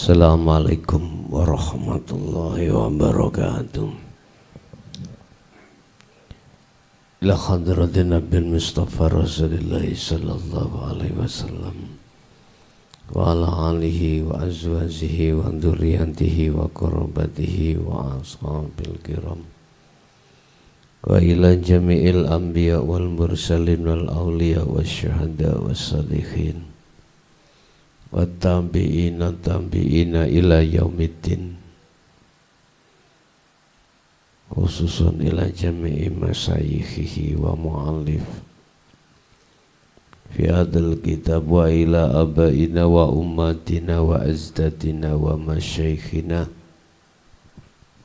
Assalamualaikum warahmatullahi wabarakatuh. Ila hadratin Nabil Mustafa Rasulullah sallallahu alaihi wasallam wa ala alihi wa azwajihi wa dzurriyyatihi wa qurabatihi wa ashabil kiram wa ila jami'il anbiya wal mursalin wal awliya wasyuhada wassalihin wa tabi'ina ila yaumiddin, khususun ila jami'i masyayikhihi wa mu'allif fi hadal kitab wa ila abaina wa ummatina wa azdadina wa masyayikhina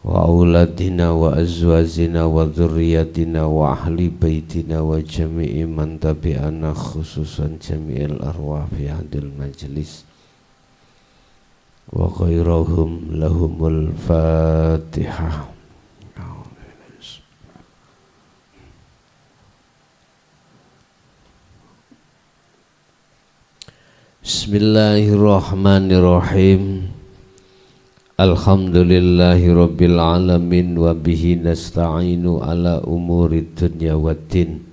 wa auladina wa azwazina wa dhurriyyatina wa ahli baitina wa jami'i man tabi'ana, khususan jami'il arwah fi hadil majlis wa khairahum lahumul fatihah. Bismillahirrahmanirrahim. Alhamdulillahi rabbil alamin wa bihi nasta'inu ala umurid dunya waddin.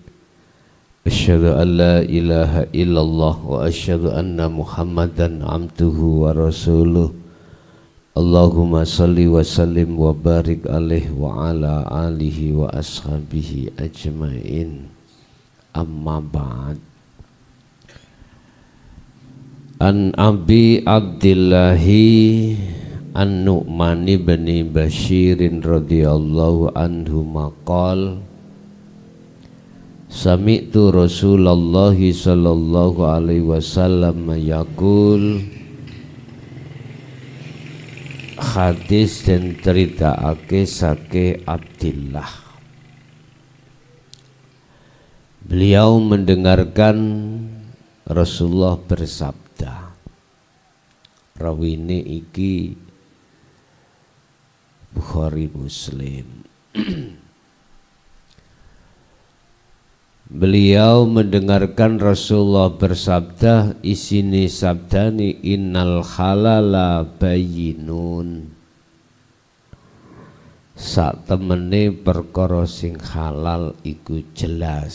Asyhadu an la ilaha illallah wa asyhadu anna Muhammadan abduhu wa rasuluh. Allahumma salli wa sallim wa barik alaihi wa ala alihi wa ashabihi ajmain. Amma ba'd. An Abi Abdillahi An-Nu'man bin Bashirin radhiyallahu anhu maqal sami'tu Rasulullah sallallahu alaihi wasallam yaqul. Hadis dan ceritaake sake Abdillah. Beliau mendengarkan Rasulullah bersabda. Rawine iki Bukhari Muslim. Beliau mendengarkan Rasulullah bersabda, isini sabdani innal halala bayyinun. Sak temene perkara sing halal iku jelas.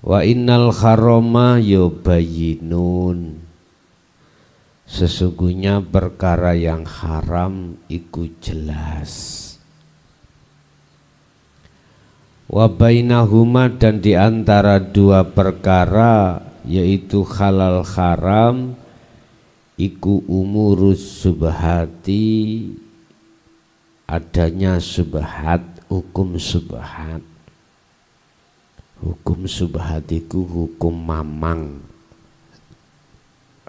Wa innal harama ya bayyinun. Sesungguhnya perkara yang haram iku jelas. Wa bainahuma, dan diantara dua perkara yaitu halal haram iku umurus subhati, adanya subhat, hukum subhat. Hukum subhat iku hukum mamang,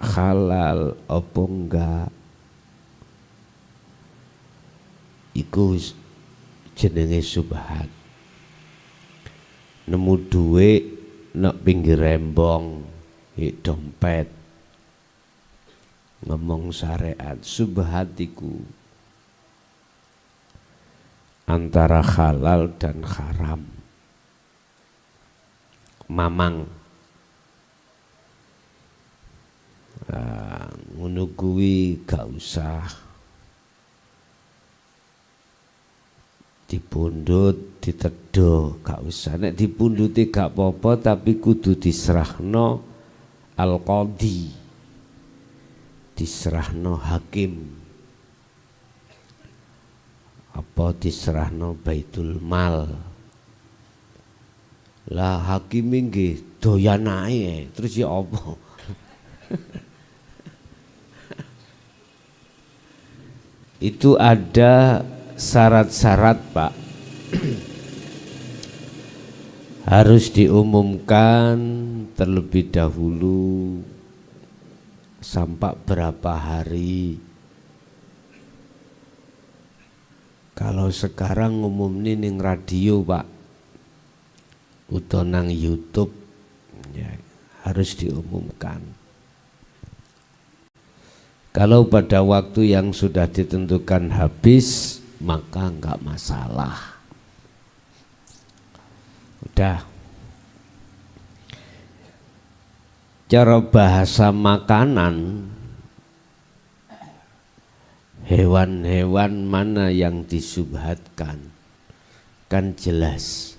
halal apa enggak iku jenenge subhat. Nemu duit nak pinggir rembong, dompet, ngomong syariat, subhat iku antara halal dan haram. Mamang ngono kuwi gak usah dipundhut, ditedo, gak usah. Nek dipundhuti gak apa-apa, tapi kudu diserahno al-qadhi, diserahno hakim, apa diserahno baitul mal. Lah hakim nggih doyan ae, terus ya apa? Itu ada syarat-syarat, Pak. Harus diumumkan terlebih dahulu sampai berapa hari. Kalau sekarang ngumumni ning radio, Pak, utawa nang YouTube, ya, harus diumumkan. Kalau pada waktu yang sudah ditentukan habis, maka enggak masalah. Udah. Cara bahasa makanan, hewan-hewan mana yang disubhatkan kan jelas.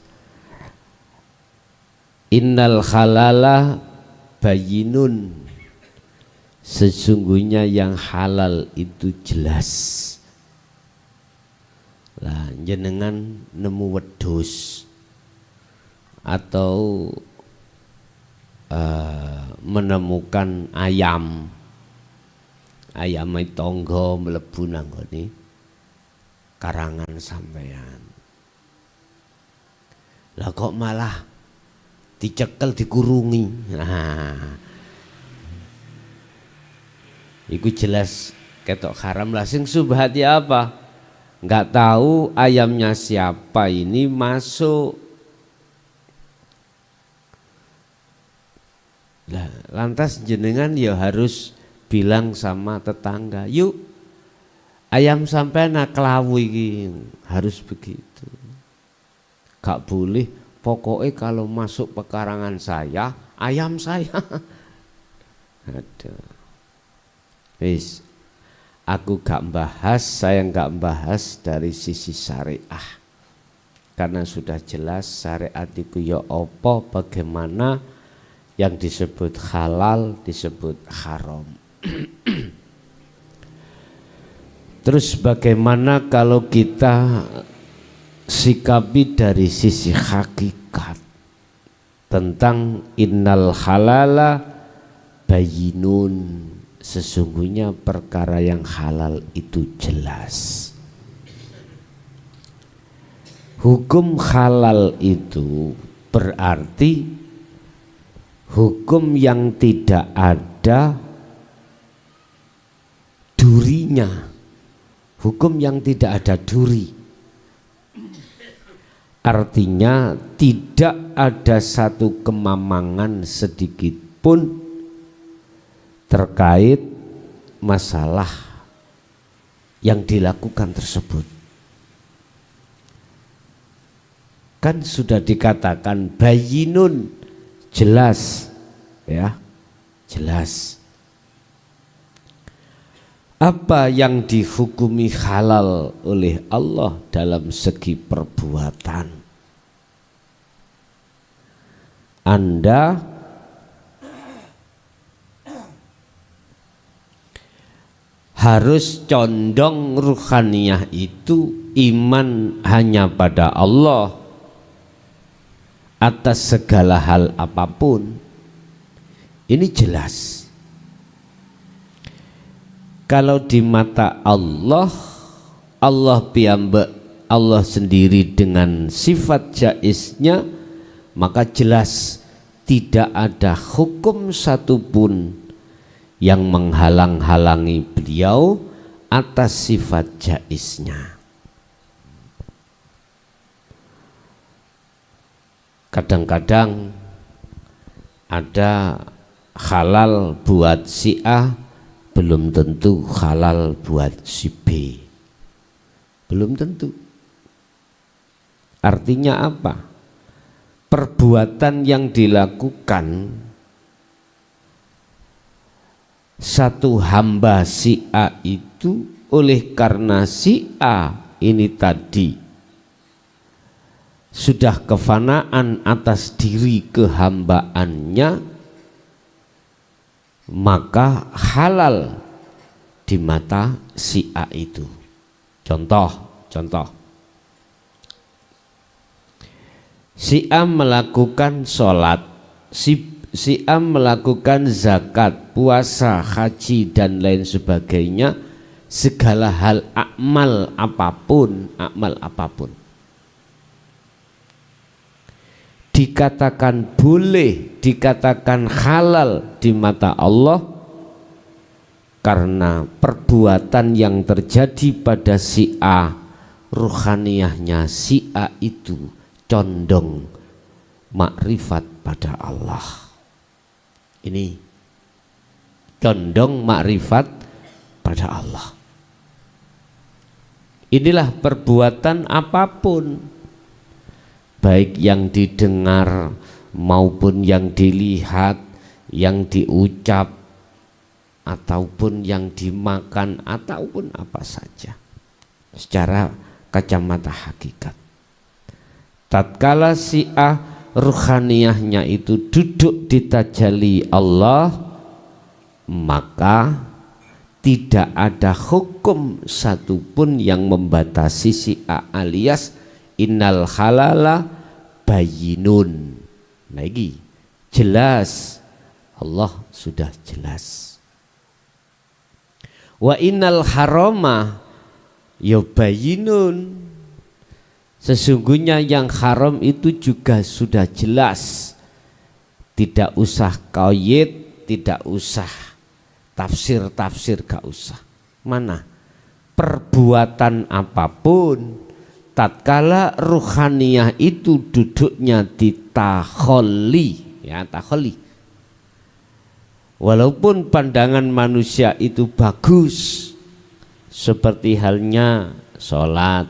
Innal halala bayyinun, sesungguhnya yang halal itu jelas. Lah jenengan nemu wedhus atau menemukan ayam tonggo mlebu nang ngene karangan sampean. Lah kok malah dicekel dikurungi. Nah, iku jelas ketok haram lah. Sing subhati apa? Nggak tahu ayamnya siapa ini masuk. Lah, lantas jenengan ya harus bilang sama tetangga, yuk ayam sampai nak kelawu iki, harus begitu. Gak boleh pokoknya kalau masuk pekarangan saya, ayam saya. Ada. Wis, aku gak bahas, saya gak bahas dari sisi syariah. Karena sudah jelas syariat itu ya apa, bagaimana yang disebut halal, disebut haram. Terus bagaimana kalau kita sikapi dari sisi hakikat tentang innal halala bayyinun, sesungguhnya perkara yang halal itu jelas. Hukum halal itu berarti hukum yang tidak ada durinya, hukum yang tidak ada duri. Artinya tidak ada satu kemamangan sedikit pun terkait masalah yang dilakukan tersebut. Kan sudah dikatakan bayyinun, jelas, ya, jelas. Apa yang dihukumi halal oleh Allah dalam segi perbuatan, Anda harus condong ruhaniyah itu iman hanya pada Allah atas segala hal apapun. Ini jelas. Kalau di mata Allah, Allah piyambak, Allah sendiri dengan sifat jaiznya, maka jelas tidak ada hukum satupun yang menghalang-halangi beliau atas sifat jaiznya. Kadang-kadang ada halal buat si A, belum tentu halal buat si B. Belum tentu. Artinya apa? Perbuatan yang dilakukan satu hamba si A itu oleh karena si A ini tadi sudah kefanaan atas diri kehambaannya, maka halal di mata si A itu. Contoh, si A melakukan sholat, si A melakukan zakat, puasa, haji dan lain sebagainya, segala hal amal apapun, dikatakan boleh, dikatakan halal di mata Allah karena perbuatan yang terjadi pada si A, ruhaniyahnya si A itu condong makrifat pada Allah. Ini condong makrifat pada Allah. Inilah perbuatan apapun, baik yang didengar maupun yang dilihat, yang diucap ataupun yang dimakan ataupun apa saja secara kacamata hakikat. Tatkala syiah ruhaniyahnya itu duduk di tajalli Allah, maka tidak ada hukum satupun yang membatasi syiah, alias innal halala bayyinun. Lagi jelas, Allah sudah jelas. Wa innal harama ya bayyinun, sesungguhnya yang haram itu juga sudah jelas. Tidak usah qayyid, tidak usah tafsir-tafsir, gak usah. Mana? Perbuatan apapun tatkala ruhaniyah itu duduknya di takholli, ya takholli. Walaupun pandangan manusia itu bagus, seperti halnya sholat,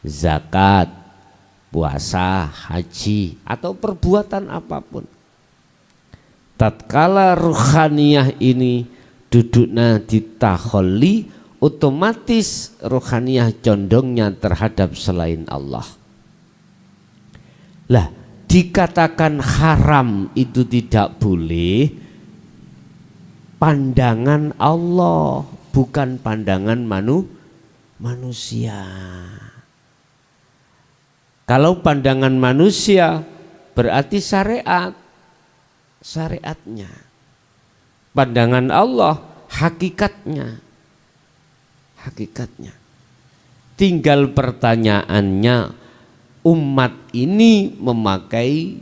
zakat, puasa, haji, atau perbuatan apapun, tatkala ruhaniyah ini duduknya di takholli, otomatis ruhaniyah condongnya terhadap selain Allah. Lah, dikatakan haram itu tidak boleh pandangan Allah, bukan pandangan manusia. Kalau pandangan manusia berarti syariatnya. Pandangan Allah hakikatnya. Tinggal pertanyaannya, umat ini memakai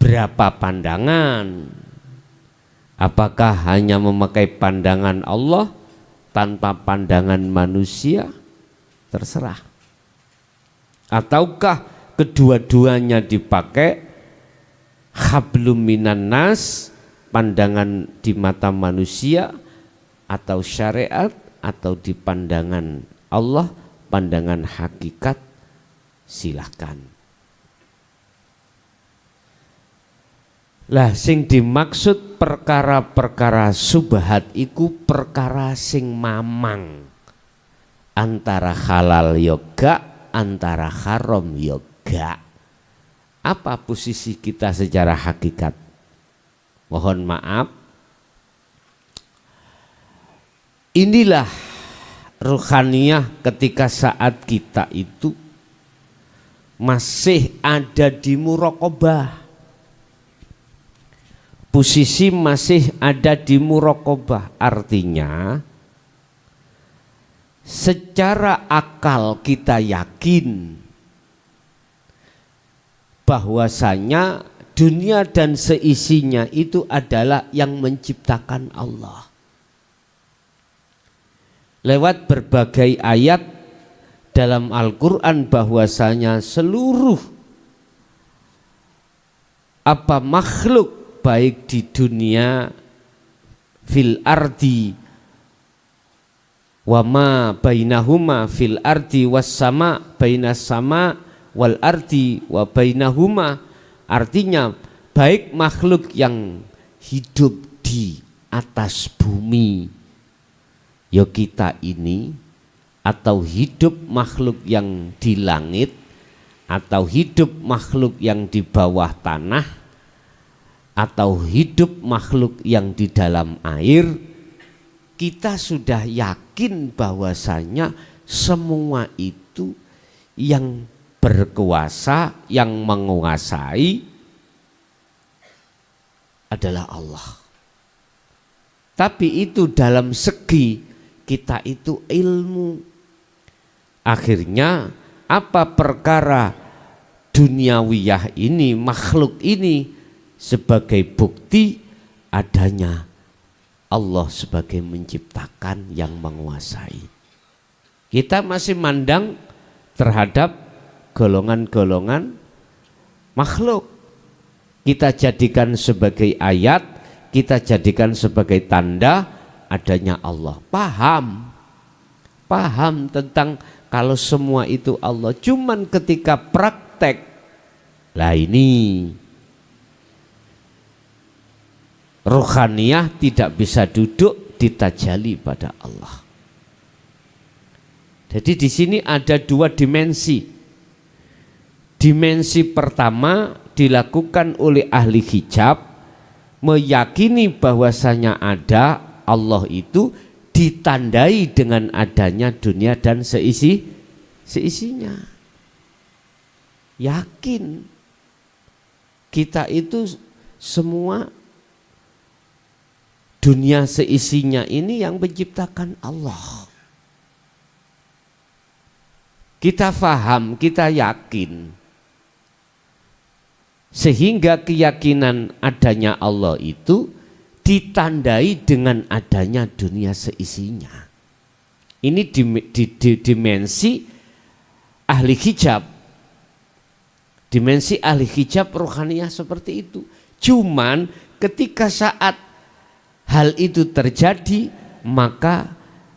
berapa pandangan? Apakah hanya memakai pandangan Allah tanpa pandangan manusia? Terserah. Ataukah kedua-duanya dipakai, hablum minan nas, pandangan di mata manusia atau syariat, atau di pandangan Allah, pandangan hakikat, silahkan. Lah sing dimaksud perkara-perkara subhat iku perkara sing mamang, antara halal yoga, antara haram yoga. Apa posisi kita secara hakikat? Mohon maaf, inilah ruhaniyah ketika saat kita itu masih ada di muraqabah. Posisi masih ada di muraqabah, artinya secara akal kita yakin bahwasanya dunia dan seisinya itu adalah yang menciptakan Allah. Lewat berbagai ayat dalam Al-Quran bahwasanya seluruh apa makhluk baik di dunia, fil ardi wa ma bainahuma, fil ardi was sama, bainas sama wal ardi wa bainahuma, artinya baik makhluk yang hidup di atas bumi, ya kita ini, atau hidup makhluk yang di langit, atau hidup makhluk yang di bawah tanah, atau hidup makhluk yang di dalam air, kita sudah yakin bahwasanya semua itu yang berkuasa, yang menguasai adalah Allah. Tapi itu dalam segi kita itu ilmu. Akhirnya apa perkara duniawiyah ini, makhluk ini, sebagai bukti adanya Allah sebagai menciptakan yang menguasai. Kita masih mandang terhadap golongan-golongan makhluk. Kita jadikan sebagai ayat, kita jadikan sebagai tanda adanya Allah. Paham tentang kalau semua itu Allah. Cuman ketika praktek, lah ini Ruhaniyah tidak bisa duduk di tajalli pada Allah. Jadi di sini ada dua dimensi. Dimensi pertama dilakukan oleh ahli hijab, meyakini bahwasanya ada Allah itu ditandai dengan adanya dunia dan seisinya. Yakin kita itu semua dunia seisinya ini yang menciptakan Allah. Kita faham, kita yakin. Sehingga keyakinan adanya Allah itu ditandai dengan adanya dunia seisinya. Ini dimensi ahli hijab. Dimensi ahli hijab rohaniyah seperti itu. Cuman ketika saat hal itu terjadi, maka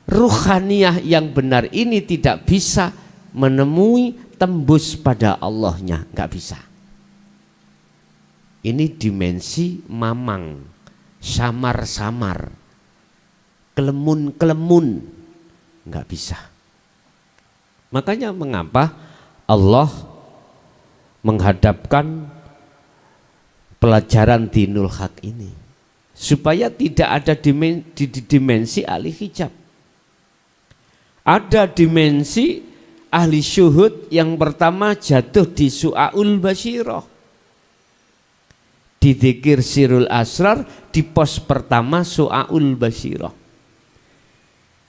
rohaniyah yang benar ini tidak bisa menemui tembus pada Allahnya, nggak bisa. Ini dimensi mamang, samar-samar, kelemun-kelemun, nggak bisa. Makanya mengapa Allah menghadapkan pelajaran dinul haq ini supaya tidak ada dimensi ahli hijab. Ada dimensi ahli syuhud yang pertama jatuh di su'aul basyirah. Di dzikir sirul asrar di pos pertama su'aul basyirah.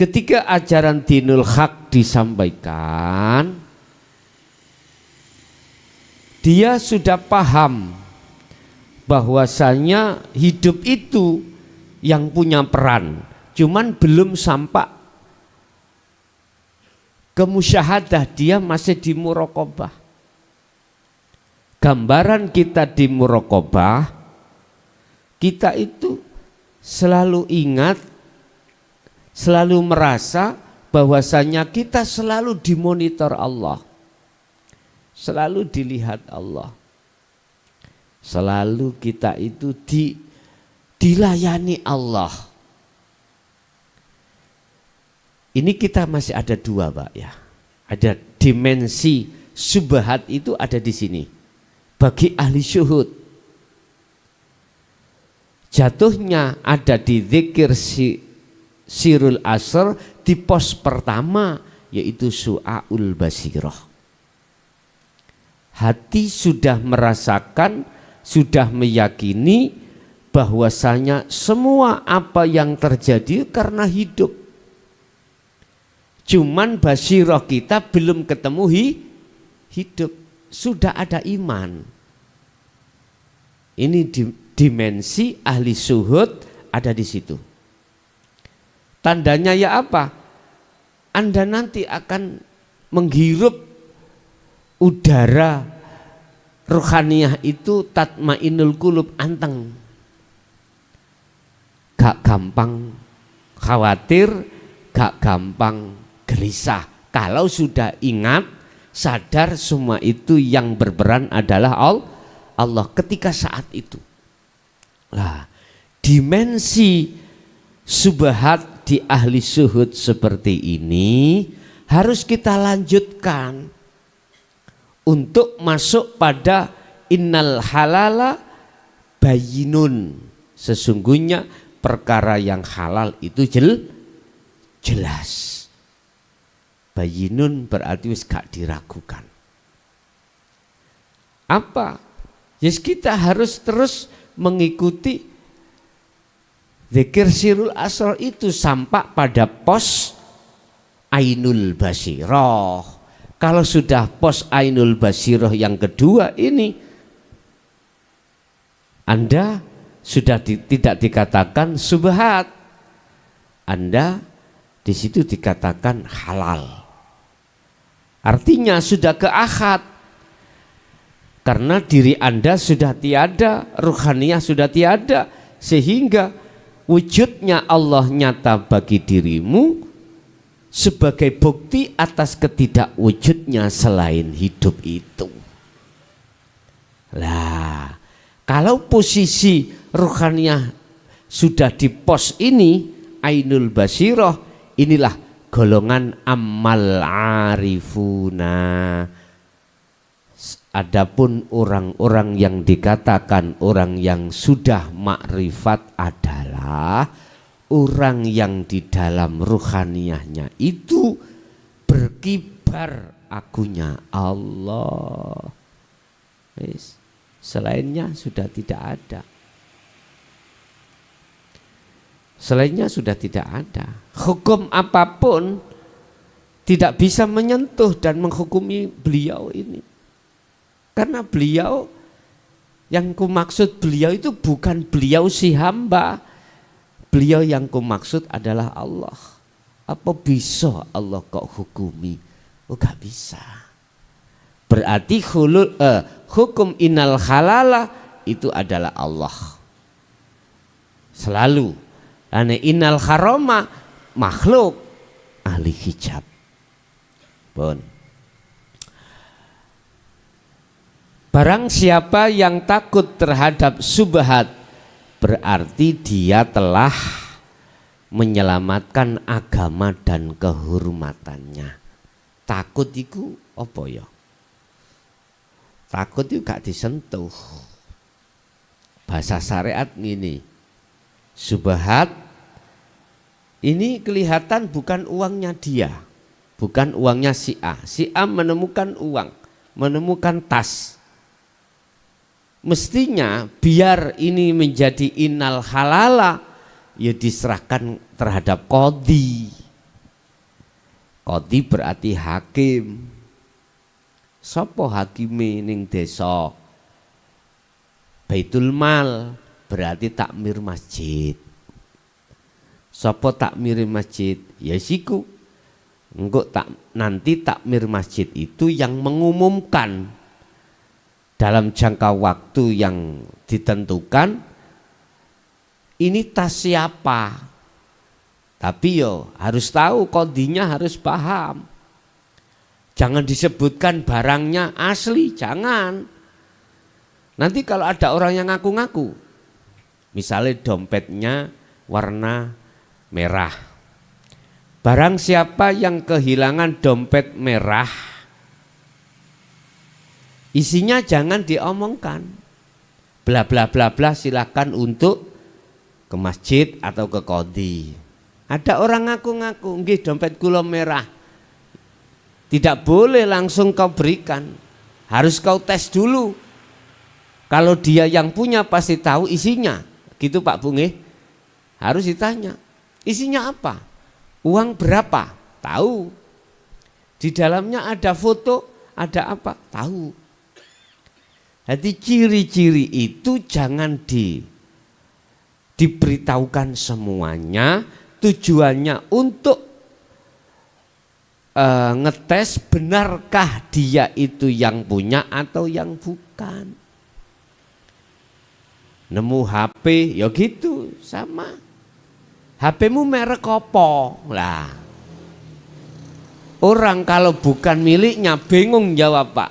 Ketika ajaran dinul haq disampaikan, dia sudah paham bahwasanya hidup itu yang punya peran, cuman belum sampai ke musyahadah, dia masih di muraqabah. Gambaran kita di muraqabah, kita itu selalu ingat, selalu merasa bahwasanya kita selalu dimonitor Allah, selalu dilihat Allah, selalu kita itu dilayani Allah. Ini kita masih ada dua, Pak, ya. Ada dimensi subhat itu ada di sini. Bagi ahli syuhud, jatuhnya ada di zikir sirul asr di pos pertama, yaitu su'aul basirah. Hati sudah merasakan, sudah meyakini bahwasanya semua apa yang terjadi karena hidup. Cuman basirah kita belum ketemu hidup. Sudah ada iman. Ini dimensi ahli syuhud ada di situ. Tandanya ya apa? Anda nanti akan menghirup udara rohaniyah itu, tatmainul qulub, anteng. Gak gampang khawatir, gak gampang gelisah. Kalau sudah ingat, sadar semua itu yang berperan adalah Allah ketika saat itu. Nah, dimensi subhat di ahli syuhud seperti ini harus kita lanjutkan untuk masuk pada innal halala bayyinun. Sesungguhnya perkara yang halal itu jelas. Bayyinun berarti wis gak diragukan. Apa? Yes, kita harus terus mengikuti zikir sirul asrar itu sampai pada pos ainul basirah. Kalau sudah pos ainul basirah yang kedua ini, Anda sudah tidak dikatakan subhat, Anda di situ dikatakan halal. Artinya sudah ke ahad, karena diri Anda sudah tiada, ruhaniyah sudah tiada, sehingga wujudnya Allah nyata bagi dirimu sebagai bukti atas ketidakwujudnya selain hidup itu. Lah, kalau posisi ruhaniyah sudah di pos ini ainul basirah, inilah golongan ammal arifuna. Adapun orang-orang yang dikatakan orang yang sudah makrifat adalah orang yang di dalam ruhaniyahnya itu berkibar akunya Allah. Selainnya sudah tidak ada. Selainnya sudah tidak ada. Hukum apapun tidak bisa menyentuh dan menghukumi beliau ini. Karena beliau, yang kumaksud beliau itu bukan beliau si hamba. Beliau yang kumaksud adalah Allah. Apa bisa Allah kok hukumi? Oh gak bisa. Berarti hukum innal halala itu adalah Allah. Selalu. Karena innal harama makhluk ahli hijab. Bon. Barang siapa yang takut terhadap subhat, berarti dia telah menyelamatkan agama dan kehormatannya. Takut itu apa ya? Takut itu gak disentuh. Bahasa syariat gini, subhat ini kelihatan bukan uangnya dia, bukan uangnya si A. Si A menemukan uang, menemukan tas. Mestinya biar ini menjadi innal halala, ya diserahkan terhadap qadhi. Qadhi berarti hakim. Sopo hakime ning desa? Baitul Mal berarti takmir masjid. Sopo takmir masjid? Ya siku. Engko nanti takmir masjid itu yang mengumumkan dalam jangka waktu yang ditentukan, ini tas siapa. Tapi yo harus tahu, kodinya harus paham. Jangan disebutkan barangnya asli, jangan. Nanti kalau ada orang yang ngaku-ngaku, misalnya dompetnya warna merah. Barang siapa yang kehilangan dompet merah, isinya jangan diomongkan. Bla bla bla bla, silakan untuk ke masjid atau ke qadhi. Ada orang ngaku-ngaku, nggih dompet kula merah. Tidak boleh langsung kau berikan. Harus kau tes dulu. Kalau dia yang punya pasti tahu isinya. Gitu Pak Bu nggih. Harus ditanya. Isinya apa? Uang berapa? Tahu. Di dalamnya ada foto, ada apa? Tahu. Jadi ciri-ciri itu jangan diberitahukan semuanya, tujuannya untuk ngetes benarkah dia itu yang punya atau yang bukan. Nemu HP ya gitu sama. HP-mu merek apa? Lah. Orang kalau bukan miliknya bingung jawab Pak.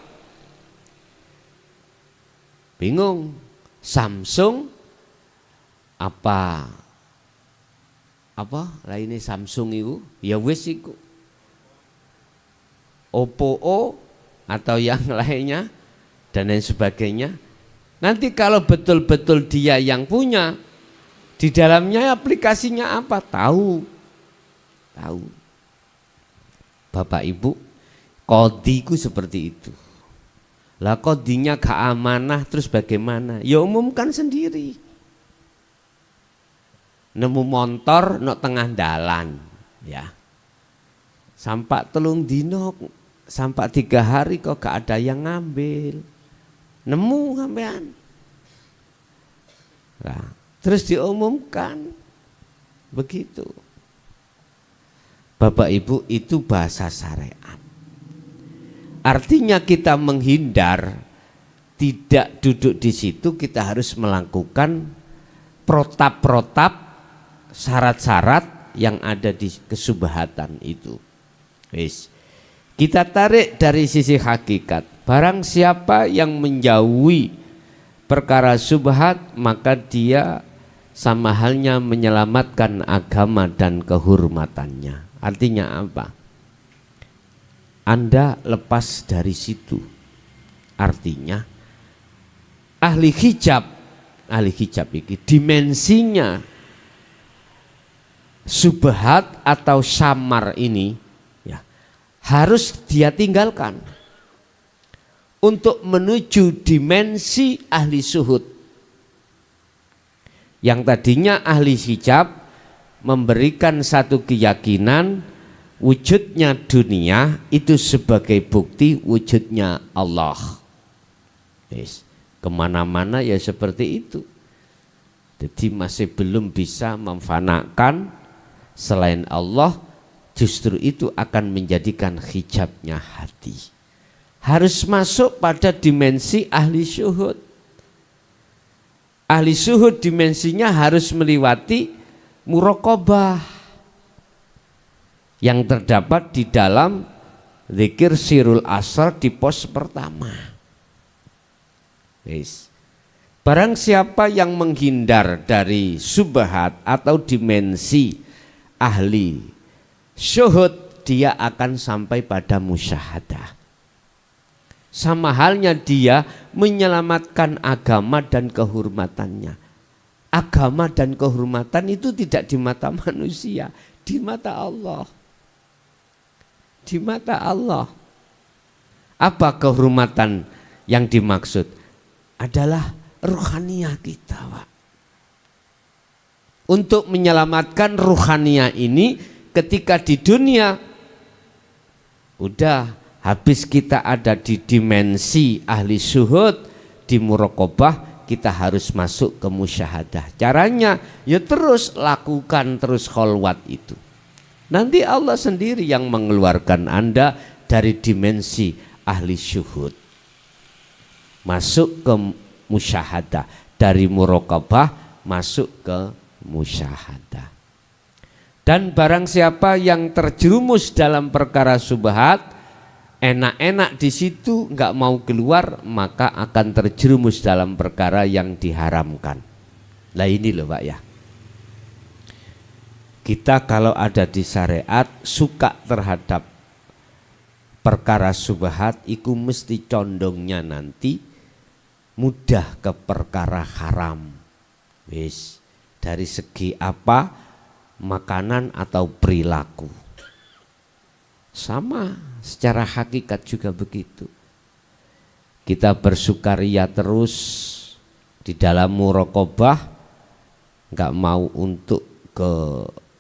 Bingung. Samsung apa lah ini Samsung itu? Ya wis iku. Oppo atau yang lainnya dan lain sebagainya. Nanti kalau betul-betul dia yang punya, di dalamnya aplikasinya apa? Tahu. Bapak Ibu, qadhiku seperti itu. Lah qadhinya gak amanah terus bagaimana? Ya umumkan sendiri. Nemu motor nok tengah dalan, ya. Sampai 3 dino, sampai 3 hari kok gak ada yang ngambil. Nemu sampean. Nah, terus diumumkan. Begitu. Bapak Ibu, itu bahasa syariat. Artinya kita menghindar, tidak duduk di situ, kita harus melakukan protap-protap, syarat-syarat yang ada di kesubhatan itu. Wis. Kita tarik dari sisi hakikat. Barang siapa yang menjauhi perkara subhat, maka dia sama halnya menyelamatkan agama dan kehormatannya. Artinya apa? Anda lepas dari situ. Artinya ahli hijab ini dimensinya subhat atau syamar ini ya, harus dia tinggalkan untuk menuju dimensi ahli suhud. Yang tadinya ahli hijab memberikan satu keyakinan wujudnya dunia itu sebagai bukti wujudnya Allah. Yes. Kemana-mana ya seperti itu. Jadi masih belum bisa memfanakan selain Allah, justru itu akan menjadikan hijabnya hati. Harus masuk pada dimensi ahli syuhud. Ahli syuhud dimensinya harus melewati muraqabah yang terdapat di dalam zikir sirul asrar di pos pertama. Barang siapa yang menghindar dari subhat atau dimensi ahli syuhud, dia akan sampai pada musyahadah. Sama halnya dia menyelamatkan agama dan kehormatannya. Agama dan kehormatan itu tidak di mata manusia, di mata Allah. Di mata Allah. Apa kehormatan yang dimaksud? Adalah ruhaniyah kita, Pak. Untuk menyelamatkan ruhaniyah ini ketika di dunia udah habis kita ada di dimensi ahli syuhud, di muraqabah, kita harus masuk ke musyahadah. Caranya ya terus lakukan terus kholwat itu. Nanti Allah sendiri yang mengeluarkan Anda dari dimensi ahli syuhud masuk ke musyahadah, dari muraqabah masuk ke musyahadah. Dan barang siapa yang terjerumus dalam perkara subhat, enak-enak di situ nggak mau keluar, maka akan terjerumus dalam perkara yang diharamkan. Lah ini loh Pak ya. Kita kalau ada di syariat suka terhadap perkara subhat, itu mesti condongnya nanti mudah ke perkara haram. Wis, dari segi apa? Makanan atau perilaku. Sama, secara hakikat juga begitu. Kita bersukaria terus di dalam muraqabah, nggak mau untuk ke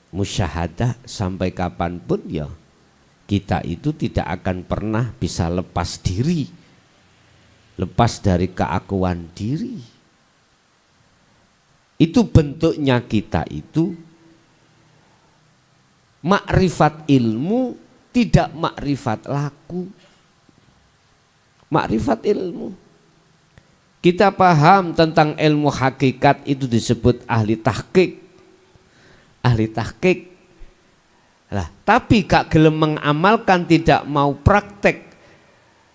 musyahadah sampai kapanpun, ya kita itu tidak akan pernah bisa lepas diri, lepas dari keakuan diri. Itu bentuknya kita itu makrifat ilmu, tidak makrifat laku. Makrifat ilmu, kita paham tentang ilmu hakikat, itu disebut ahli tahqiq. Ahli tahqiq lah, tapi gak gelem mengamalkan, tidak mau praktek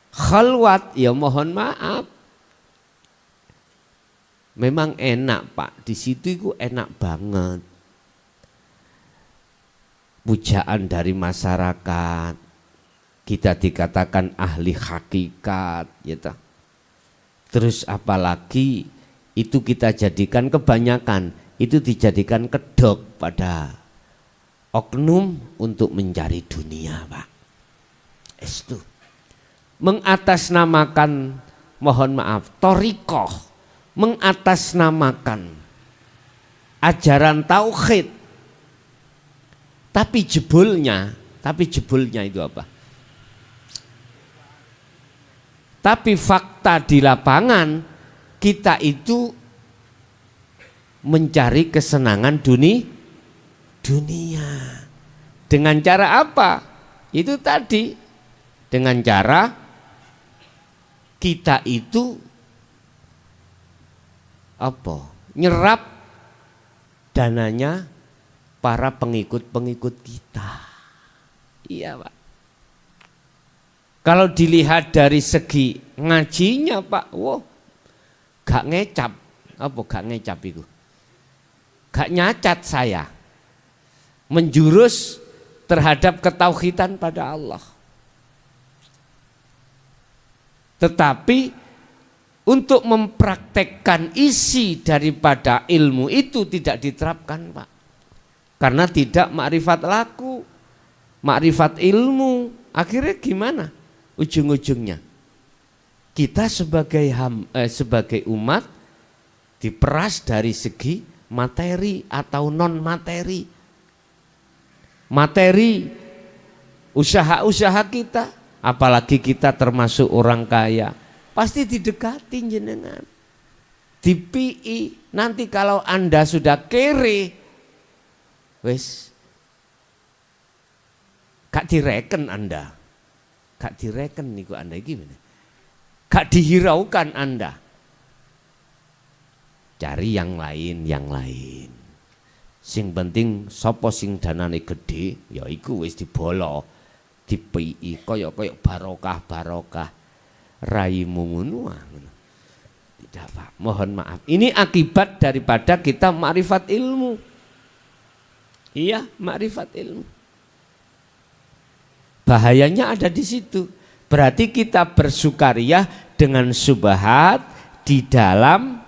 khalwat, ya mohon maaf. Memang enak Pak, di situ itu enak banget. Pujaan dari masyarakat, kita dikatakan ahli hakikat, gitu. Terus apalagi itu kita jadikan kebanyakan, itu dijadikan kedok pada oknum untuk mencari dunia, Pak. Itu mengatasnamakan, mohon maaf, thariqah, mengatasnamakan ajaran tauhid, tapi jebulnya itu apa? Tapi fakta di lapangan kita itu mencari kesenangan dunia. Dengan cara apa? Itu tadi, dengan cara kita itu apa? Nyerap dananya para pengikut-pengikut kita. Iya Pak. Kalau dilihat dari segi ngajinya Pak, wow, gak ngecap. Apa gak ngecap itu? gak nyacat saya menjurus terhadap ketauhidan pada Allah. Tetapi untuk mempraktekkan isi daripada ilmu itu tidak diterapkan, Pak. Karena tidak makrifat laku, makrifat ilmu. Akhirnya gimana? Ujung-ujungnya kita sebagai umat diperas dari segi materi atau non materi. Materi usaha-usaha kita, apalagi kita termasuk orang kaya, pasti didekati jenengan, dipi. Nanti kalau Anda sudah kere, wes gak direken Anda, gak direken niku Anda gimana? Gak dihiraukan Anda. Cari yang lain, yang lain. Sing penting sapa sing danane gede, ya iku wis dibolo, dipi kaya barokah. Raimu ngono. Tidak, Pak, mohon maaf. Ini akibat daripada kita makrifat ilmu. Iya, makrifat ilmu. Bahayanya ada di situ. Berarti kita bersukaria dengan syubhat di dalam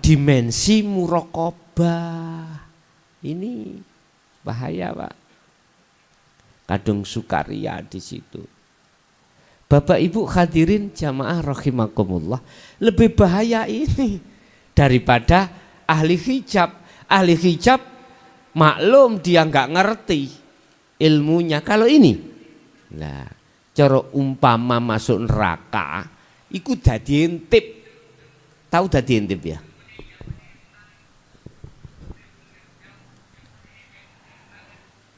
dimensi muraqabah. Ini bahaya, Pak. Kadung sukaria di situ. Bapak Ibu hadirin jamaah rahimakumullah, lebih bahaya ini daripada ahli hijab. Ahli hijab maklum dia nggak ngerti ilmunya. Kalau ini, nah, cara umpama masuk neraka, iku dadi intip. Tahu dadi intip ya?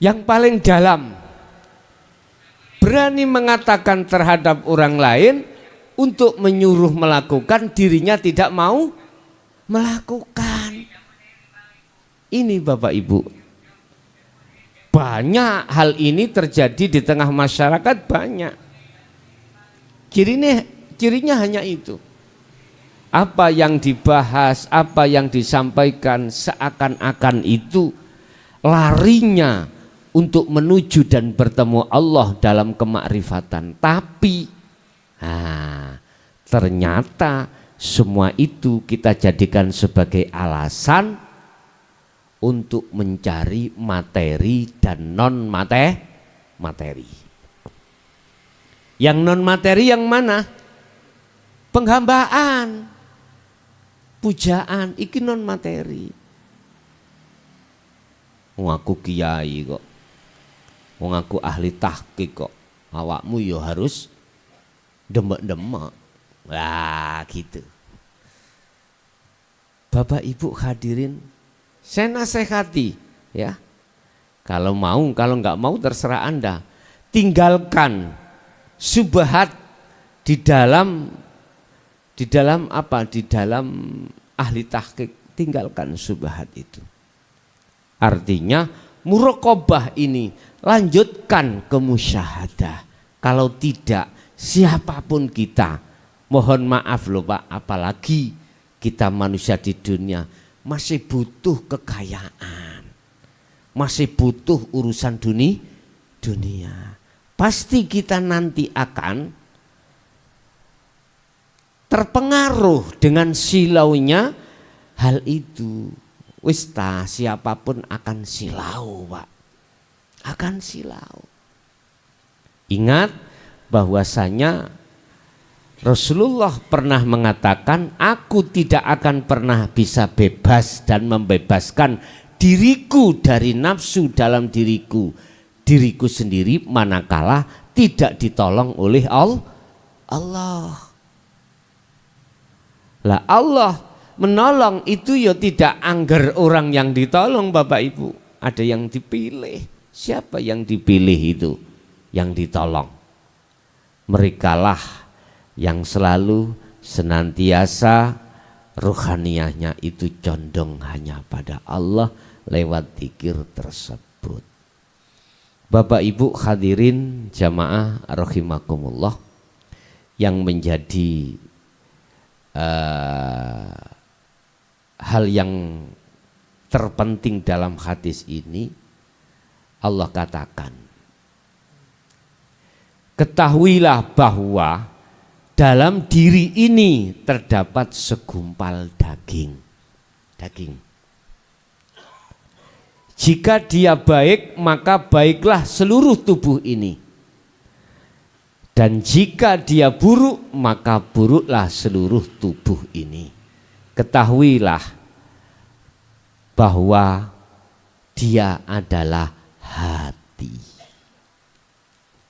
Yang paling dalam, berani mengatakan terhadap orang lain untuk menyuruh melakukan, dirinya tidak mau melakukan. Ini Bapak Ibu, banyak hal ini terjadi di tengah masyarakat, banyak. Cirinya hanya itu. Apa yang dibahas, apa yang disampaikan seakan-akan itu larinya untuk menuju dan bertemu Allah dalam kemakrifatan. Tapi ternyata semua itu kita jadikan sebagai alasan untuk mencari materi dan non materi. Yang non materi yang mana? Penghambaan, pujaan, iki non materi. Wong aku kiai kok, wong aku ahli tahqiq kok, awakmu yo harus demek-demek. Wah gitu. Bapak Ibu hadirin, saya nasihati ya, kalau mau, kalau nggak mau terserah Anda. Tinggalkan syubhat di dalam apa? Di dalam ahli tahqiq, tinggalkan syubhat itu. Artinya muraqabah ini lanjutkan ke musyahadah. Kalau tidak, siapapun kita, mohon maaf loh Pak, apalagi kita manusia di dunia masih butuh kekayaan, masih butuh urusan dunia. Pasti kita nanti akan terpengaruh dengan silaunya hal itu. Wis siapapun akan silau, Pak. Akan silau. Ingat bahwasanya Rasulullah pernah mengatakan, aku tidak akan pernah bisa bebas dan membebaskan diriku dari nafsu dalam diriku sendiri manakala tidak ditolong oleh Allah. Lah Allah menolong itu ya tidak angger orang yang ditolong Bapak Ibu. Ada yang dipilih. Siapa yang dipilih itu? Yang ditolong. Merekalah yang selalu senantiasa ruhaniyahnya itu condong hanya pada Allah lewat zikir tersebut. Bapak Ibu hadirin jamaah rahimakumullah, yang menjadi hal yang terpenting dalam hadis ini, Allah katakan, ketahuilah bahwa dalam diri ini terdapat segumpal daging. Jika dia baik, maka baiklah seluruh tubuh ini. Dan jika dia buruk, maka buruklah seluruh tubuh ini. Ketahuilah bahwa dia adalah hati.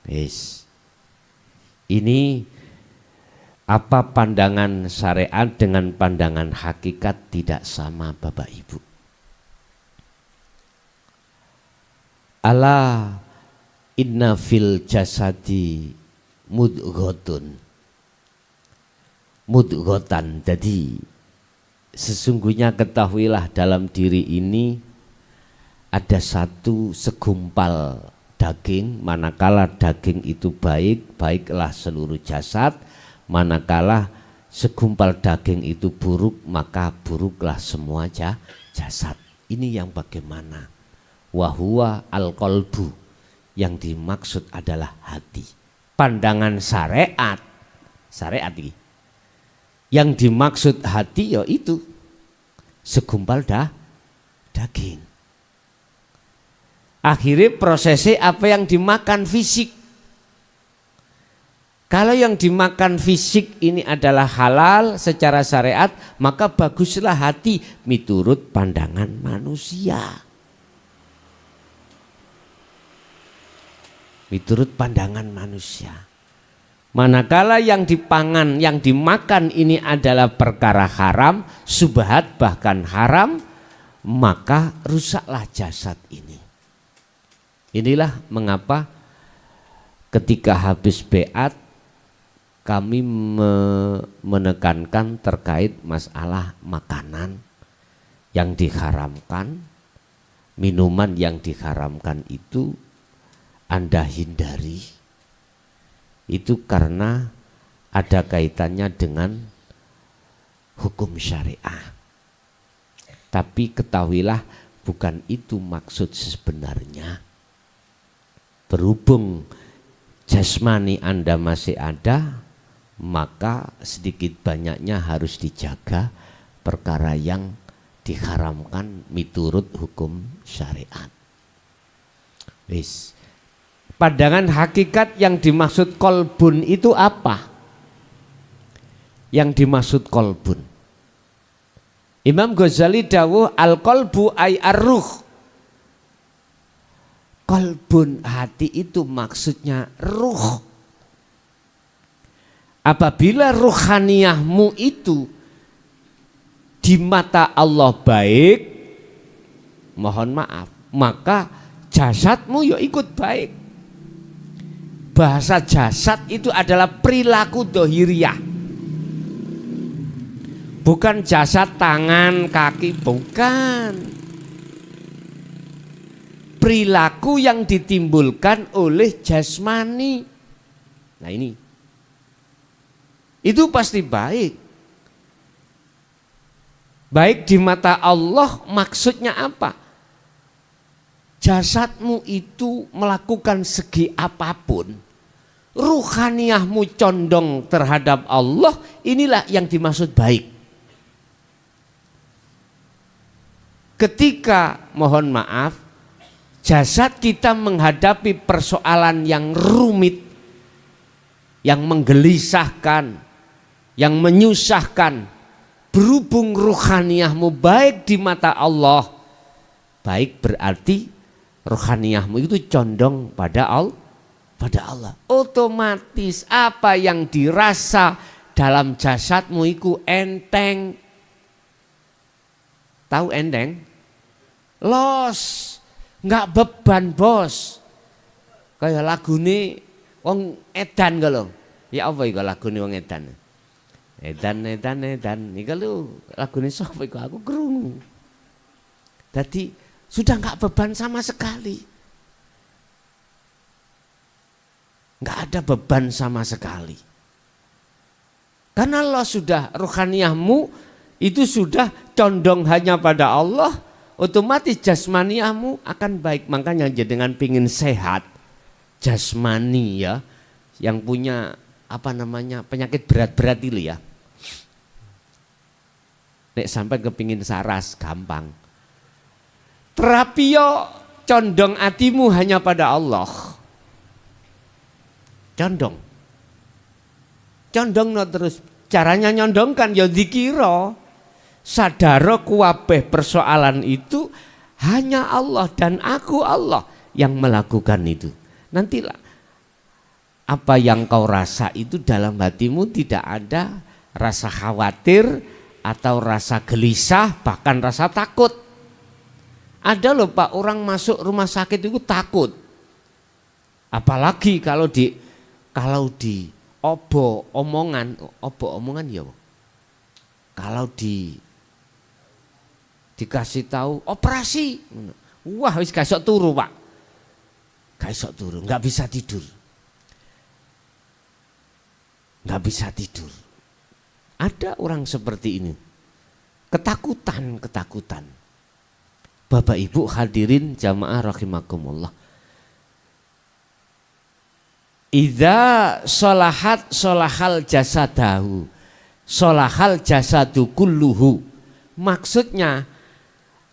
Yes. Ini apa pandangan syariat dengan pandangan hakikat tidak sama, Bapak Ibu. Ala inna fil jasadi mudghatan. Jadi sesungguhnya ketahuilah dalam diri ini ada satu segumpal daging. Manakala daging itu baik, baiklah seluruh jasad. Manakala segumpal daging itu buruk, maka buruklah semua jasad. Ini yang bagaimana? Wahuwa al-qalbu, yang dimaksud adalah hati. Pandangan syariat ini, yang dimaksud hati ya itu segumpal daging. Akhirnya prosesnya apa yang dimakan fisik. Kalau yang dimakan fisik ini adalah halal secara syariat, maka baguslah hati miturut pandangan manusia. Miturut pandangan manusia. Manakala yang dipangan, yang dimakan ini adalah perkara haram, subhat bahkan haram, maka rusaklah jasad ini. Inilah mengapa ketika habis beat kami menekankan terkait masalah makanan yang diharamkan, minuman yang diharamkan itu Anda hindari. Itu karena ada kaitannya dengan hukum syariah. Tapi ketahuilah bukan itu maksud sebenarnya. Berhubung jasmani Anda masih ada, maka sedikit banyaknya harus dijaga perkara yang diharamkan miturut hukum syariat. Wis. Pandangan hakikat yang dimaksud kolbun itu apa? Yang dimaksud kolbun, Imam Ghazali dawuh al-kolbu ay ar-ruh. Kolbun hati itu maksudnya ruh. Apabila ruhaniyahmu itu di mata Allah baik, mohon maaf, maka jasadmu ya ikut baik. Bahasa jasad itu adalah perilaku dohiriyah, bukan jasad tangan, kaki, bukan. Perilaku yang ditimbulkan oleh jasmani. Nah ini, itu pasti baik. Baik di mata Allah maksudnya apa? Jasadmu itu melakukan segi apapun, ruhaniyahmu condong terhadap Allah, inilah yang dimaksud baik. Ketika, mohon maaf, jasad kita menghadapi persoalan yang rumit, yang menggelisahkan, yang menyusahkan, berhubung ruhaniyahmu baik di mata Allah, baik berarti ruhaniyahmu itu condong pada Allah. Otomatis apa yang dirasa dalam jasadmu itu enteng. Tahu enteng? Los, nggak beban bos. Kayak lagune wong edan kalau. Ya apa iku lagune wong edan? Edan. Iku lho lagune sapa iku aku krungu. Dadi sudah nggak beban sama sekali. Nggak ada beban sama sekali. Karena Allah sudah ruhaniyahmu itu sudah condong hanya pada Allah, otomatis jasmaniahmu akan baik. Makanya jenengan pingin sehat jasmani ya, yang punya penyakit berat-berat itu ya. Nek sampai kepingin saras gampang. Terapi yo condong hatimu hanya pada Allah. Condong no terus. Caranya nyondongkan ya dikira sadaro kuwabeh persoalan itu hanya Allah dan aku Allah yang melakukan itu. Nantilah apa yang kau rasa itu dalam hatimu tidak ada rasa khawatir atau rasa gelisah, bahkan rasa takut. Ada loh Pak, orang masuk rumah sakit itu takut. Apalagi kalau di omongan ya. Kalau dikasih tahu operasi, wah wis gak iso turu Pak. Gak iso turu, nggak bisa tidur. Nggak bisa tidur. Ada orang seperti ini. Ketakutan. Bapak Ibu hadirin jamaah rahimakumullah. Idza sholahat sholahal jasadahu, sholahal jasadu kulluhu. Maksudnya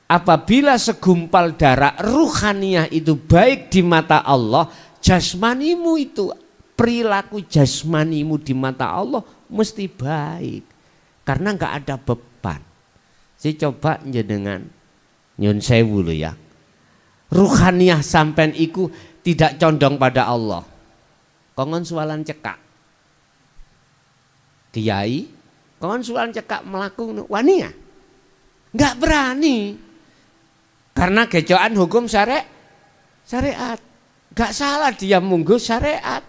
apabila segumpal darah ruhaniyah itu baik di mata Allah, jasmanimu itu, perilaku jasmanimu di mata Allah mesti baik. Karena enggak ada beban. Saya coba jenengan nyun sewu lho ya. Ruhaniyah sampean iku tidak condong pada Allah. Kongon sualan cekak. Kiai, kongon sualan cekak melakukan wani ya? Enggak berani. Karena gejokan hukum syariat. Enggak salah dia munggu syariat.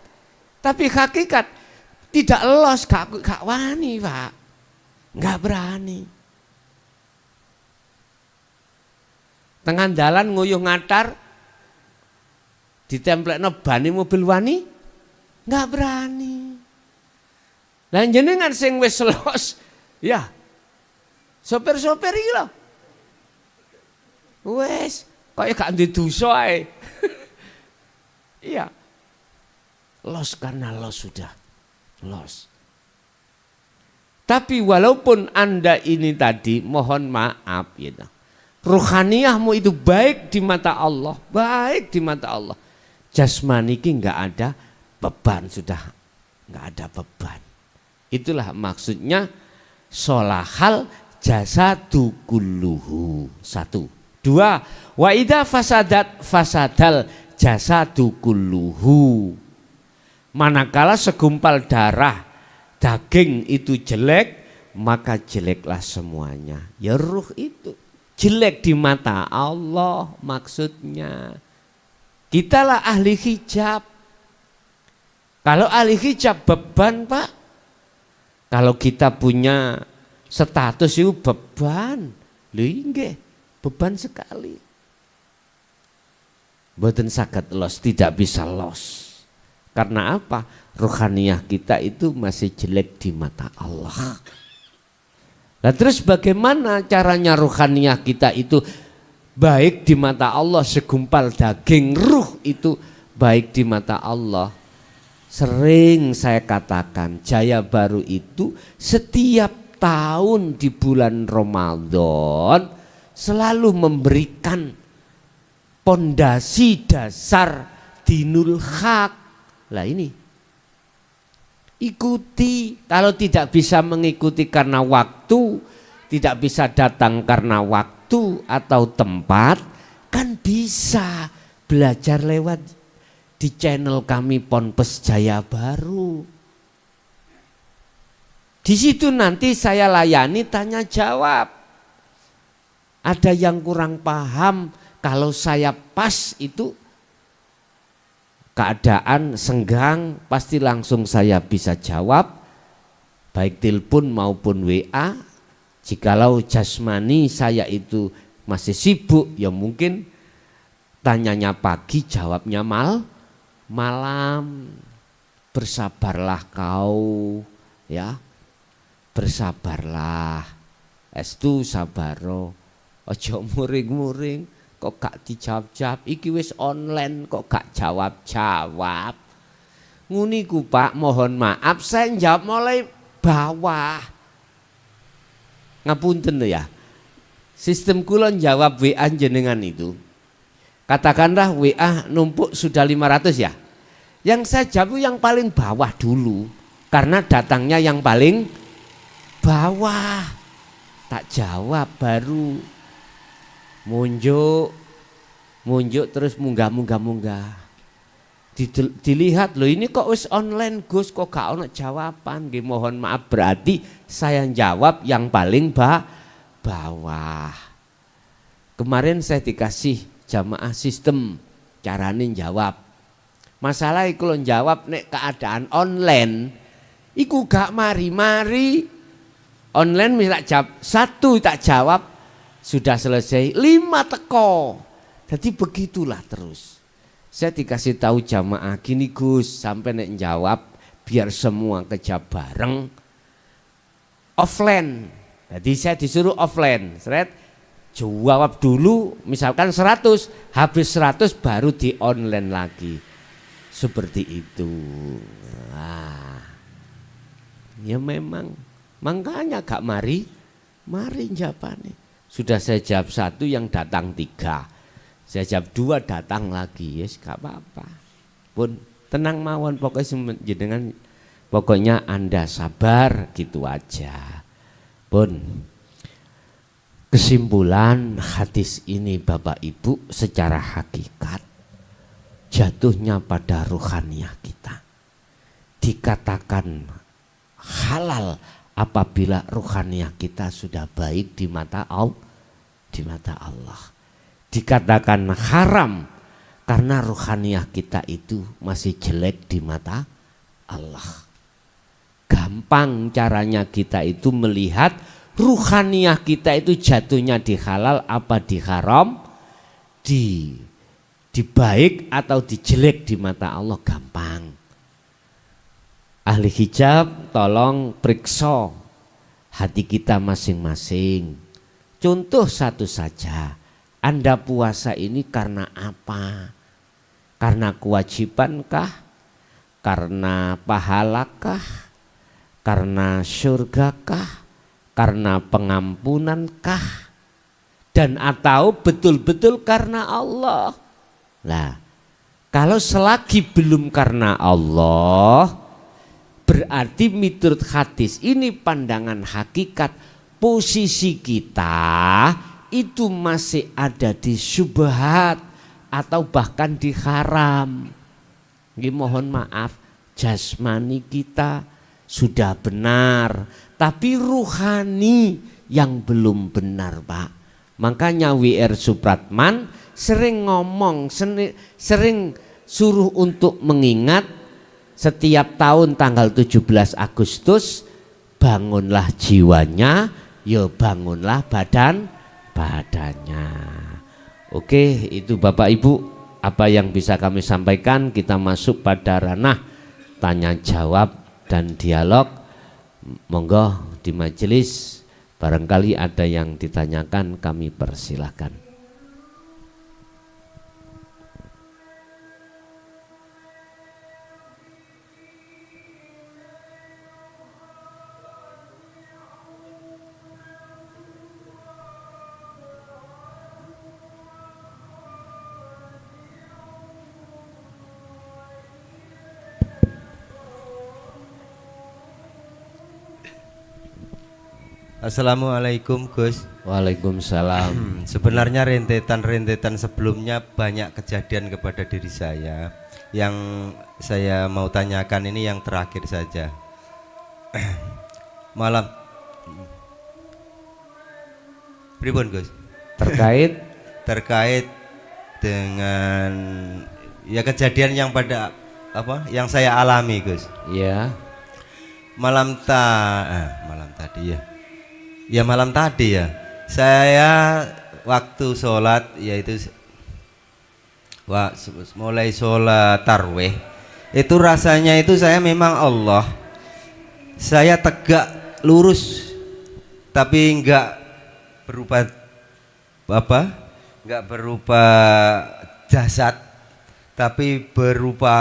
Tapi hakikat tidak los, gak wani Pak. Enggak berani. Tengah dalan nguyuh ngatar ditemplekno bani mobil wani, enggak berani. Lah jenengan sing wis los, ya. Sopir-sopir iki lho. Wes, kaya gak ndek dosa ae. Iya. Los karena los sudah. Los. Tapi walaupun Anda ini tadi mohon maaf gitu. Ruhaniyahmu itu baik di mata Allah, baik di mata Allah. Jasmani ki enggak ada beban, sudah enggak ada beban. Itulah maksudnya sholahal jasadu kulluhu. 1. 2. Wa idza fasadal jasadu kulluhu. Manakala segumpal darah daging itu jelek, maka jeleklah semuanya. Ya ruh itu jelek di mata Allah maksudnya. Kitalah ahli hijab. Kalau ahli hijab beban Pak. Kalau kita punya status itu beban. Lho nggih, beban sekali. Mboten saged los, tidak bisa los. Karena apa? Rohaniyah kita itu masih jelek di mata Allah. Nah terus bagaimana caranya rohaniyah kita itu baik di mata Allah, segumpal daging ruh itu baik di mata Allah. Sering saya katakan Jaya Baru itu setiap tahun di bulan Ramadan selalu memberikan pondasi dasar dinul haq. Lah ini ikuti, kalau tidak bisa mengikuti karena waktu, tidak bisa datang karena waktu atau tempat, kan bisa belajar lewat di channel kami Ponpes Jaya Baru. Di situ nanti saya layani tanya jawab. Ada yang kurang paham, kalau saya pas itu keadaan senggang pasti langsung saya bisa jawab, baik telepon maupun WA. Jikalau jasmani saya itu masih sibuk, ya mungkin tanyanya pagi jawabnya malam. Bersabarlah kau, ya bersabarlah. Estu sabaro. Aja muring-muring kok gak dijawab-jawab. Iki wis online kok gak jawab-jawab. Nguni ku Pak, mohon maaf saya jawab mulai bawah. Ngapunten lho ya. Sistem kula jawab WA jenengan itu. Katakanlah WA numpuk sudah 500 ya. Yang saya jawab yang paling bawah dulu. Karena datangnya yang paling bawah. Tak jawab baru munjuk terus munggah. Dilihat loh ini kok wis online Gus kok gak ono jawaban. Nggih mohon maaf berarti saya jawab yang paling bawah. Kemarin saya dikasih jamaah sistem carane jawab. Masalah iku lo jawab nek keadaan online iku gak mari-mari. Online misal jawab 1 tak jawab sudah selesai 5 teko. Jadi begitulah terus. Saya dikasih tahu jamaah gini Gus, sampai nek jawab biar semua kejawab bareng offline. Jadi saya disuruh offline. Seret jawab dulu misalkan 100, habis 100 baru di online lagi. Seperti itu. Nah, ya memang makanya gak mari jawabannya. Sudah saya jawab 1 yang datang 3. Saya jawab 2 datang lagi, yes gak apa-apa. Pun tenang mawon pokoknya jenengan pokoknya Anda sabar gitu aja. Pun kesimpulan hadis ini Bapak Ibu secara hakikat jatuhnya pada ruhaniyah kita. Dikatakan halal apabila ruhaniyah kita sudah baik di mata Allah. Dikatakan haram karena ruhaniyah kita itu masih jelek di mata Allah. Gampang caranya kita itu melihat ruhaniyah kita itu jatuhnya di halal apa di haram, di baik atau di jelek di mata Allah, gampang. Ahli hijab tolong periksa hati kita masing-masing. Contoh satu saja. Anda puasa ini karena apa? Karena kewajibankah? Karena pahalakah? Karena surgakah? Karena pengampunankah? Dan atau betul-betul karena Allah? Nah, kalau selagi belum karena Allah, berarti menurut hadis ini pandangan hakikat posisi kita itu masih ada di syubhat atau bahkan di haram. Mohon maaf, jasmani kita sudah benar, tapi ruhani yang belum benar Pak. Makanya W.R. Supratman sering ngomong, sering suruh untuk mengingat setiap tahun tanggal 17 Agustus bangunlah jiwanya, ya bangunlah badannya. Oke, itu Bapak Ibu apa yang bisa kami sampaikan. Kita masuk pada ranah tanya jawab dan dialog. Monggo di majelis barangkali ada yang ditanyakan, kami persilahkan. Assalamualaikum Gus. Waalaikumsalam. Sebenarnya rentetan sebelumnya banyak kejadian kepada diri saya. Yang saya mau tanyakan ini yang terakhir saja. Malam pripun Gus? Terkait dengan ya kejadian yang pada apa yang saya alami Gus. Ya. Malam tadi ya. Saya waktu sholat yaitu mulai sholat tarwih itu rasanya itu saya memang Allah. Saya tegak lurus tapi enggak berupa apa? Enggak berupa jasad, tapi berupa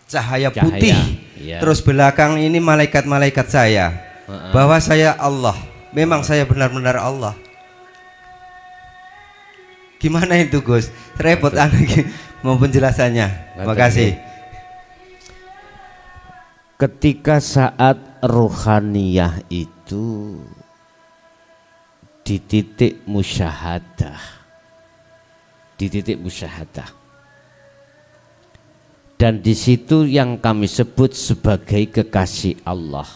cahaya putih. Ya. Terus belakang ini malaikat-malaikat saya. Bahwa saya Allah. Memang saya benar-benar Allah. Gimana itu Gus? Repot mau penjelasannya. Terima kasih. Ketika saat ruhaniyah itu di titik musyahadah, dan di situ yang kami sebut sebagai kekasih Allah.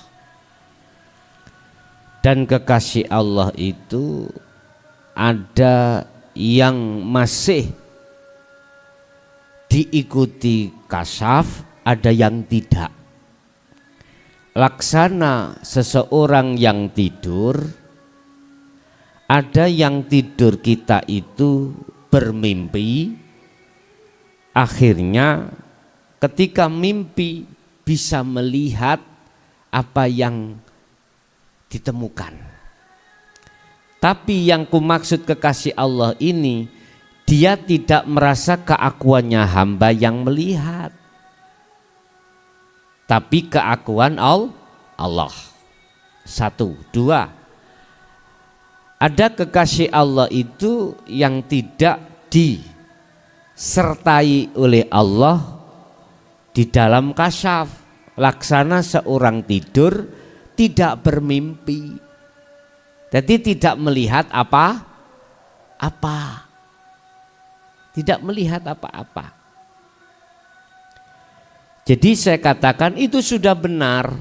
Dan kekasih Allah itu ada yang masih diikuti kasyaf, ada yang tidak. Laksana seseorang yang tidur, ada yang tidur kita itu bermimpi, akhirnya ketika mimpi bisa melihat apa yang ditemukan. Tapi yang kumaksud kekasih Allah ini, dia tidak merasa keakuannya hamba yang melihat, tapi keakuan Allah. Satu, dua. Ada kekasih Allah itu yang tidak disertai oleh Allah di dalam kasyaf. Laksana seorang tidur tidak bermimpi, jadi tidak melihat apa-apa, tidak melihat apa-apa. Jadi saya katakan itu sudah benar,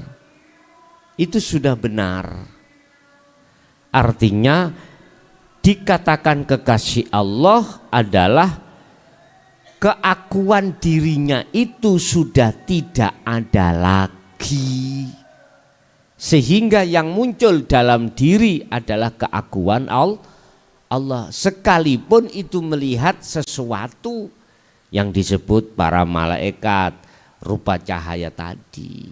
itu sudah benar. Artinya dikatakan kekasih Allah adalah keakuan dirinya itu sudah tidak ada lagi, sehingga yang muncul dalam diri adalah keakuan Allah, sekalipun itu melihat sesuatu yang disebut para malaikat rupa cahaya tadi.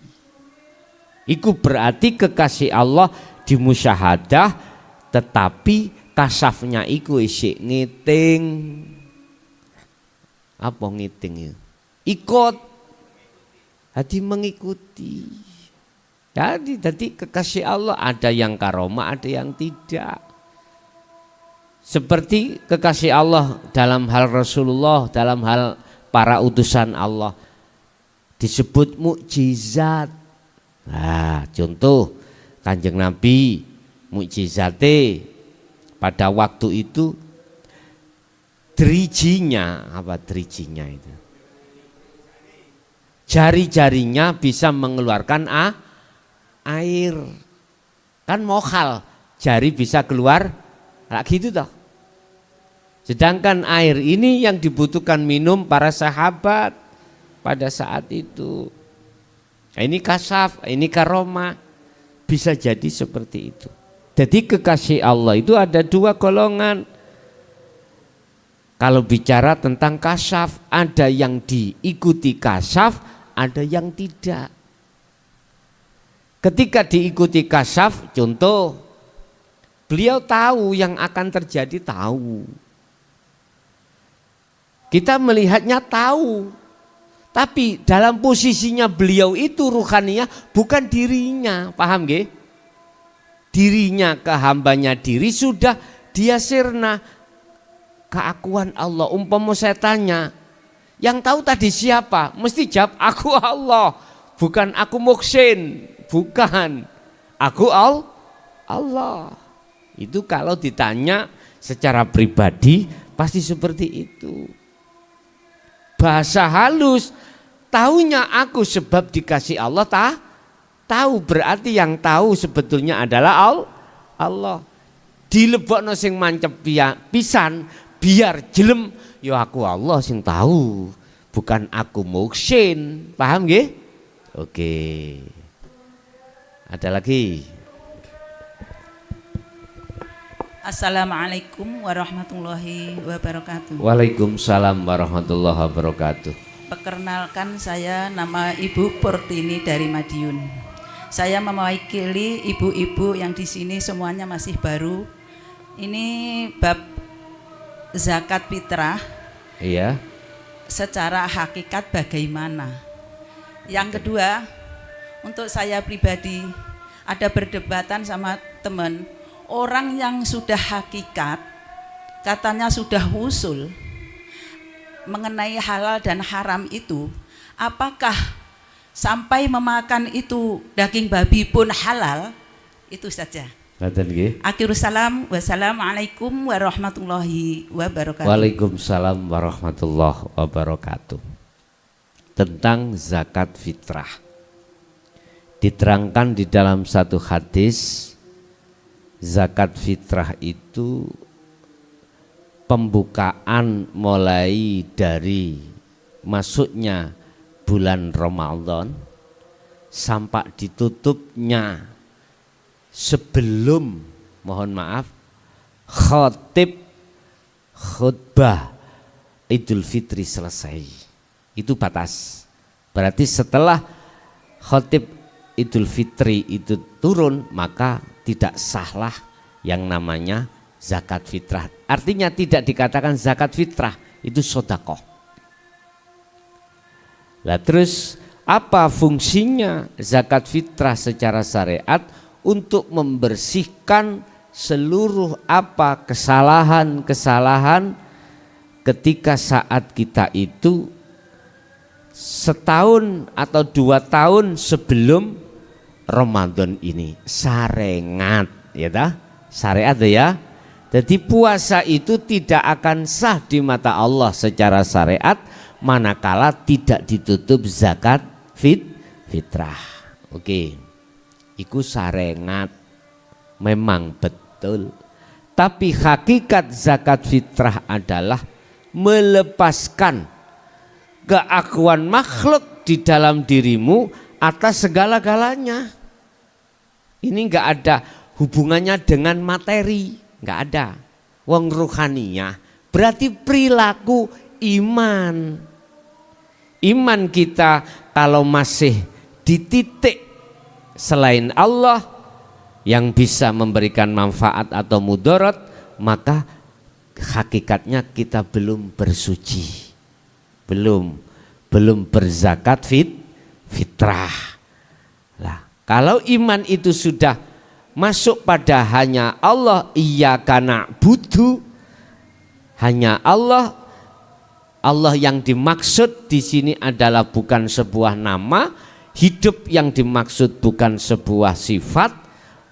Iku berarti kekasih Allah di musyahadah, tetapi kasafnya iku isik ngiting. Apa ngiting itu? Ikut, hati mengikuti. Jadi kekasih Allah ada yang karomah, ada yang tidak. Seperti kekasih Allah dalam hal Rasulullah, dalam hal para utusan Allah disebut mukjizat. Nah, contoh Kanjeng Nabi, mukjizate pada waktu itu dirijinya, apa dirijinya itu? Jari-jarinya bisa mengeluarkan air. Kan mokhal, jari bisa keluar lagi gitu toh. Sedangkan air ini yang dibutuhkan minum para sahabat pada saat itu. Ini kasaf, ini karomah, bisa jadi seperti itu. Jadi kekasih Allah itu ada dua golongan. Kalau bicara tentang kasaf, ada yang diikuti kasaf, ada yang tidak. Ketika diikuti kasaf, contoh, beliau tahu yang akan terjadi, tahu. Kita melihatnya tahu, tapi dalam posisinya beliau itu ruhaniyah, bukan dirinya, paham nggih? Dirinya ke hambanya diri sudah dia sirna keakuan Allah. Umpama saya tanya, yang tahu tadi siapa? Mesti jawab aku Allah, bukan aku Muksin, bukan aku Allah. Itu kalau ditanya secara pribadi pasti seperti itu. Bahasa halus, taunya aku sebab dikasih Allah, tahu berarti yang tahu sebetulnya adalah Allah. Dilebokno sing mancep pisan biar jelem, ya aku Allah sing tahu, bukan aku Muksin. Paham nggih? Oke. Ada lagi? Assalamualaikum warahmatullahi wabarakatuh. Waalaikumsalam warahmatullahi wabarakatuh. Perkenalkan, saya nama Ibu Portini dari Madiun. Saya mewakili ibu-ibu yang di sini semuanya masih baru Ini bab zakat fitrah Iya. secara hakikat bagaimana. Yang kedua, untuk saya pribadi ada perdebatan sama teman, orang yang sudah hakikat katanya sudah wusul mengenai halal dan haram itu, apakah sampai memakan itu daging babi pun halal? Itu saja. Akhirus salam, wassalamualaikum warahmatullahi wabarakatuh. Waalaikumsalam warahmatullahi wabarakatuh. Tentang zakat fitrah diterangkan di dalam satu hadis, zakat fitrah itu pembukaan mulai dari masuknya bulan Ramadan sampai ditutupnya sebelum, mohon maaf, khotib khutbah Idul Fitri selesai. Itu batas. Berarti setelah khotib Idul Fitri itu turun, maka tidak sahlah yang namanya zakat fitrah. Artinya tidak dikatakan zakat fitrah, itu sedekah. Lah terus apa fungsinya zakat fitrah secara syariat? Untuk membersihkan seluruh apa kesalahan-kesalahan ketika saat kita itu setahun atau 2 tahun sebelum Ramadan ini. Sarengat, ya dah? Syariat ya. Jadi puasa itu tidak akan sah di mata Allah secara syariat manakala tidak ditutup zakat fitrah. Oke. Iku sarengat, memang betul. Tapi hakikat zakat fitrah adalah melepaskan keakuan makhluk di dalam dirimu atas segala-galanya. Ini enggak ada hubungannya dengan materi, enggak ada. Wong ruhaniyah berarti perilaku iman. Iman kita kalau masih di titik selain Allah yang bisa memberikan manfaat atau mudarat, maka hakikatnya kita belum bersuci, belum berzakat fitrah. Lah, kalau iman itu sudah masuk pada hanya Allah, iyyaka na'budu, hanya Allah yang dimaksud di sini adalah bukan sebuah nama. Hidup yang dimaksud bukan sebuah sifat,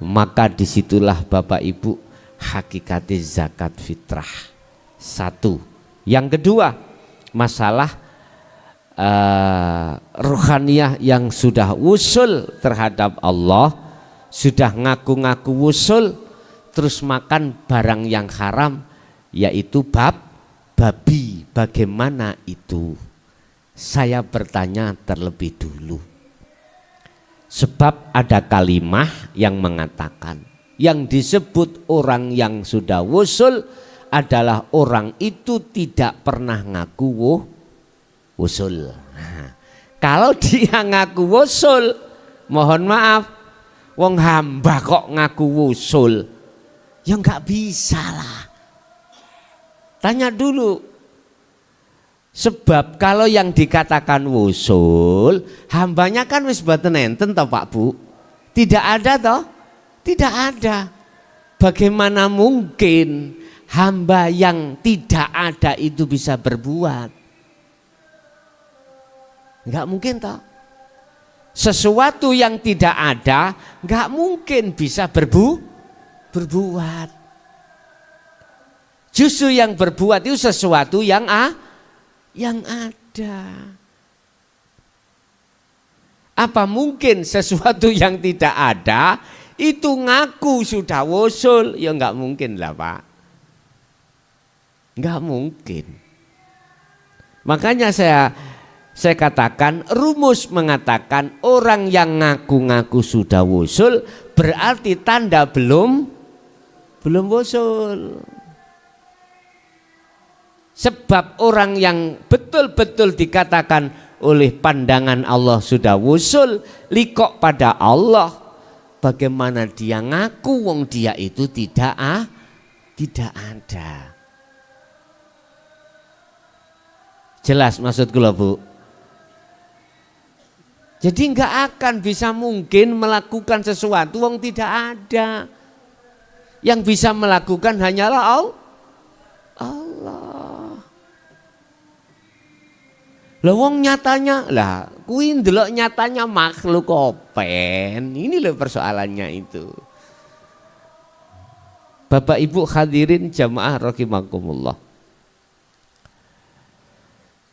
maka disitulah Bapak Ibu hakikatnya zakat fitrah. Satu. Yang kedua, masalah ruhaniyah yang sudah wusul terhadap Allah, sudah ngaku-ngaku wusul, terus makan barang yang haram, yaitu babi. Bagaimana itu? Saya bertanya terlebih dulu. Sebab ada kalimah yang mengatakan yang disebut orang yang sudah wusul adalah orang itu tidak pernah ngaku wusul. Nah, kalau dia ngaku wusul, mohon maaf, wong hamba kok ngaku wusul, ya nggak bisa lah. Tanya dulu. Sebab kalau yang dikatakan wusul, hambanya kan wis boten enten toh Pak Bu? Tidak ada toh? Tidak ada. Bagaimana mungkin hamba yang tidak ada itu bisa berbuat? Enggak mungkin toh? Sesuatu yang tidak ada enggak mungkin bisa berbuat. Justru yang berbuat itu sesuatu yang ada. Apa mungkin sesuatu yang tidak ada itu ngaku sudah wusul? Ya enggak mungkin lah Pak. Enggak mungkin. Makanya saya katakan, rumus mengatakan orang yang ngaku-ngaku sudah wusul berarti tanda belum wusul. Sebab orang yang betul-betul dikatakan oleh pandangan Allah sudah wusul, likok pada Allah, bagaimana dia ngaku wong dia itu tidak tidak ada. Jelas maksud kula, Bu? Jadi enggak akan bisa mungkin melakukan sesuatu wong tidak ada. Yang bisa melakukan hanyalah Allah. Lah wong nyatanya, lah kuwi ndelok nyatanya makhluk open. Ini loh persoalannya itu. Bapak Ibu hadirin jamaah rahimakumullah.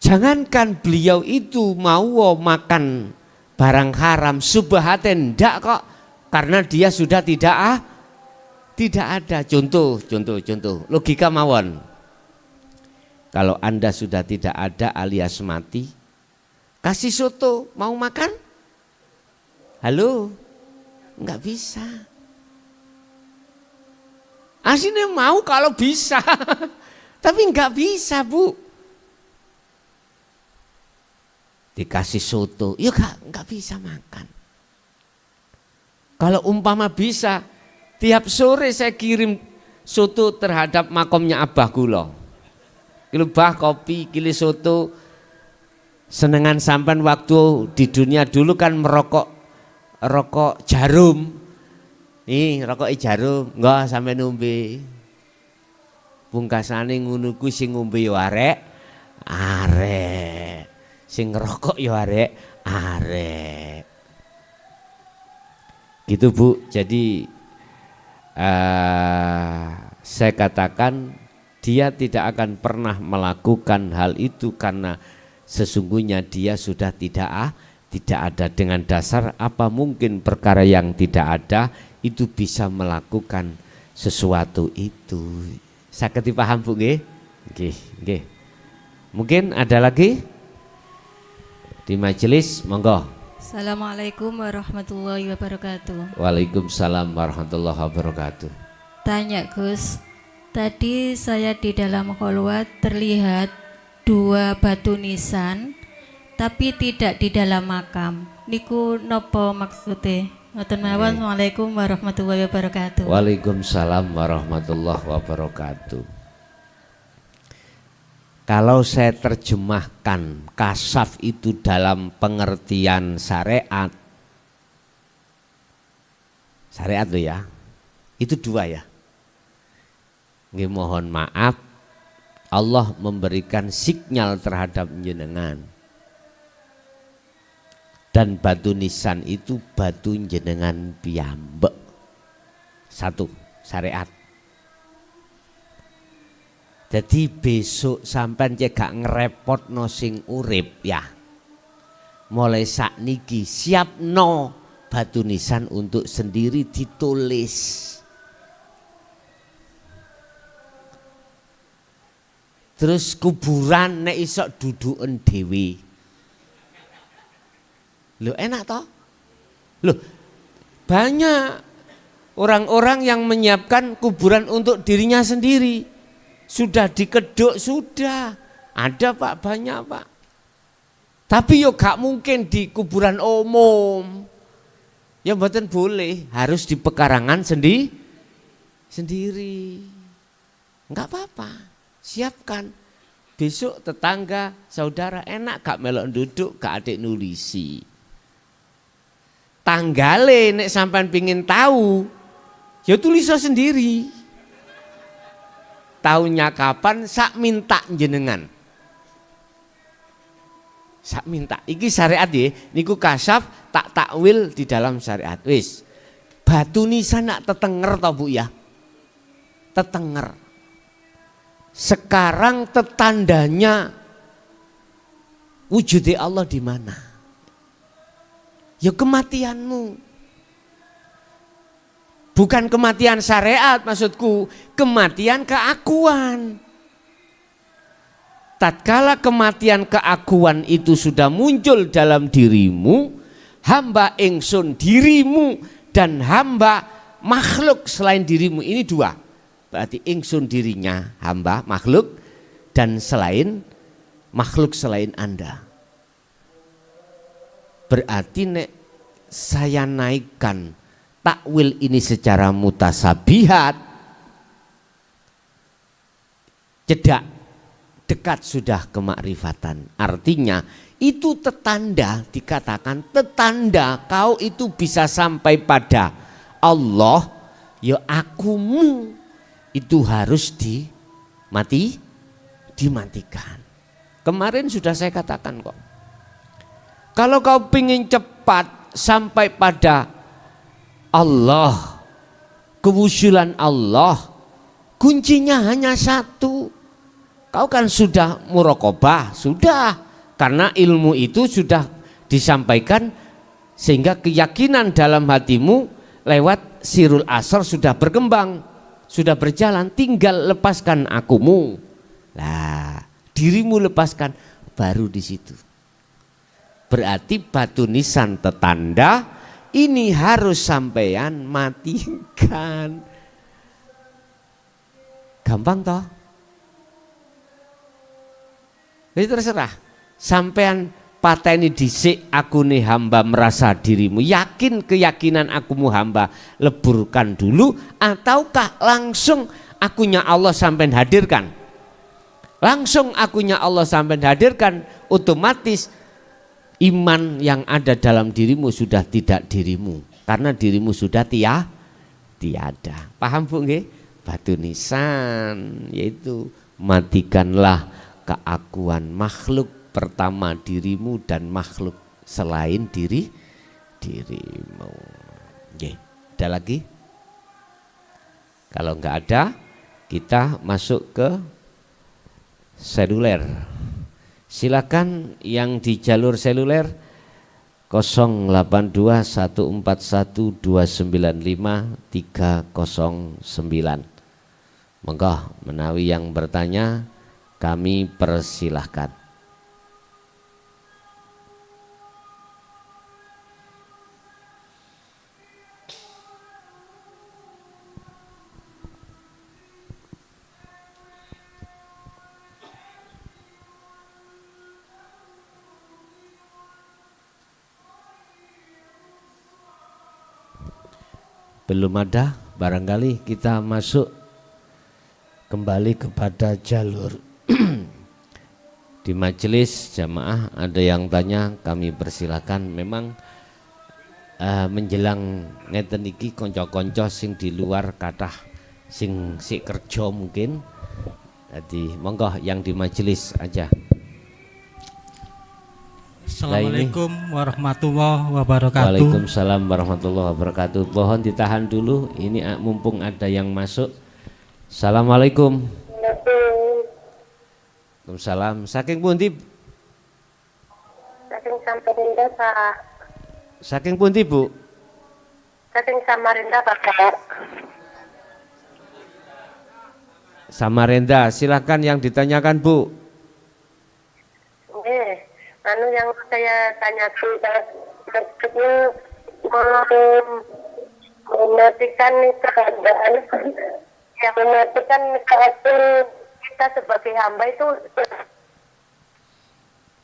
Jangankan beliau itu mau makan barang haram subhaten ndak kok, karena dia sudah tidak ada. Contoh logika mawon. Kalau Anda sudah tidak ada alias mati, kasih soto mau makan? Halo? Enggak bisa. Aslinya mau kalau bisa. Tapi enggak bisa, Bu. Dikasih soto, ya enggak bisa makan. Kalau umpama bisa, tiap sore saya kirim soto terhadap makomnya Abah kula. Kilo bah kopi, kilo soto. Senengan sampan waktu di dunia dulu kan rokok jarum. Nih rokok jarum, enggak sampai nombe. Pungkasane ngono kuwi sing ngombe yo arek. Sing ngerokok ya arek. Gitu Bu. Jadi saya katakan dia tidak akan pernah melakukan hal itu karena sesungguhnya dia sudah tidak ada. Dengan dasar apa mungkin perkara yang tidak ada itu bisa melakukan sesuatu itu. Saged dipaham Bu nggih? Nggih. Mungkin ada lagi? Di majelis, monggo. Assalamualaikum warahmatullahi wabarakatuh. Waalaikumsalam warahmatullahi wabarakatuh. Tanya Gus, tadi saya di dalam kholwat terlihat 2 batu nisan, tapi tidak di dalam makam. Niku nopo maksudnya? Ngoten mawon. Assalamualaikum warahmatullahi wabarakatuh. Waalaikumsalam warahmatullahi wabarakatuh. Kalau saya terjemahkan kasaf itu dalam pengertian syariat loh ya, itu 2 ya. Nggih mohon maaf, Allah memberikan signal terhadap jenengan. Dan batu nisan itu batu jenengan piyambek. 1 syariat. Jadi besok sampean gak ngerepotno sing urip ya. Mulai sakniki siapno batu nisan untuk sendiri ditulis. Terus kuburan nek isok duduken dhewe. Loh enak toh? Loh banyak orang-orang yang menyiapkan kuburan untuk dirinya sendiri. Sudah dikeduk, sudah ada Pak, banyak Pak. Tapi yo gak mungkin di kuburan umum. Ya mboten boleh, harus di pekarangan sendiri. Enggak apa-apa, siapkan. Besok tetangga, saudara enak gak melok duduk, gak adik nulisi. Tanggale nek sampean pingin tahu, ya tulis sendiri. Tahunnya kapan sak minta jenengan. Sak minta. Iki syariat ya, niku kasaf tak takwil di dalam syariat. Wis. Batu nisan nak tetenger toh Bu ya. Tetenger. Sekarang tetandanya wujudnya Allah di mana? Ya kematianmu. Bukan kematian syariat maksudku, kematian keakuan. Tatkala kematian keakuan itu sudah muncul dalam dirimu, hamba ingsun dirimu dan hamba makhluk selain dirimu, ini 2. Berarti ingsun dirinya hamba makhluk dan selain makhluk selain Anda. Berarti nek saya naikkan takwil ini secara mutasabihat, cedak, dekat sudah kemakrifatan. Artinya itu tetanda, dikatakan tetanda kau itu bisa sampai pada Allah, ya akumu itu harus dimatikan. Kemarin sudah saya katakan kok. Kalau kau ingin cepat sampai pada Allah, kewujudan Allah, kuncinya hanya satu. Kau kan sudah muraqabah, sudah, karena ilmu itu sudah disampaikan sehingga keyakinan dalam hatimu lewat sirul asar sudah berkembang, sudah berjalan, tinggal lepaskan akumu. Lah, dirimu lepaskan, baru di situ. Berarti batu nisan tetanda ini harus sampean matikan. Gampang toh? Jadi terserah. Sampean pateni dhisik aku nih hamba merasa dirimu, yakin keyakinan akumu hamba, leburkan dulu, ataukah langsung akunya Allah sampean hadirkan. Langsung akunya Allah sampean hadirkan, otomatis iman yang ada dalam dirimu sudah tidak dirimu, karena dirimu sudah tiada. Paham Bu nggih? Batu nisan yaitu matikanlah keakuan makhluk, pertama dirimu dan makhluk selain dirimu. Nggih, ada lagi? Kalau enggak ada, kita masuk ke seluler. Silakan yang di jalur seluler 082121295309. Monggo menawi yang bertanya kami persilahkan. Belum ada, barangkali kita masuk kembali kepada jalur di majelis jamaah. Ada yang tanya, kami persilakan. Memang menjelang ngeten iki konco-konco sing di luar kathah sing sik kerja mungkin. Jadi monggo yang di majelis aja. Assalamualaikum warahmatullahi wabarakatuh. Waalaikumsalam warahmatullahi wabarakatuh. Mohon ditahan dulu, ini mumpung ada yang masuk. Assalamualaikum. Waalaikumsalam. Saking pundi? Saking Samarinda, Pak. Saking pundi, Bu? Saking Samarinda, Pak. Samarinda, silakan yang ditanyakan, Bu. Anu yang saya tanyakan maksudnya mematikan keadaan yang mematikan keadaan kita sebagai hamba itu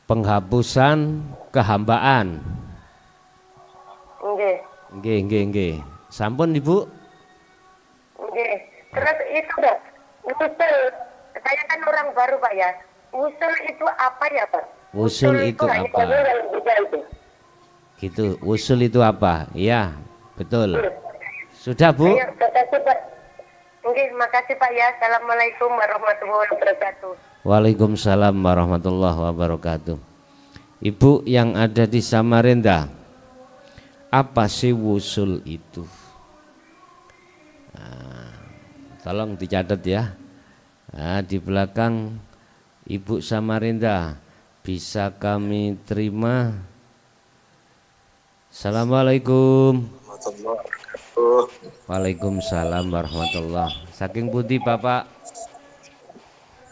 penghapusan kehambaan. Nggih. Sampun Ibu? Nggih. Terus itu dah. Usul, saya kan orang baru Pak ya. Usul itu apa ya Pak? Usul itu apa? Gitu, usul itu apa? Iya, betul. Sudah Bu? Ayo, makasih Pak. Makasih Pak ya. Assalamualaikum warahmatullahi wabarakatuh. Waalaikumsalam warahmatullahi wabarakatuh. Ibu yang ada di Samarinda, apa sih usul itu? Tolong dicatat ya. Di belakang Ibu Samarinda, bisa kami terima? Assalamualaikum. Waalaikumsalam warahmatullahi. Saking pundi Bapak?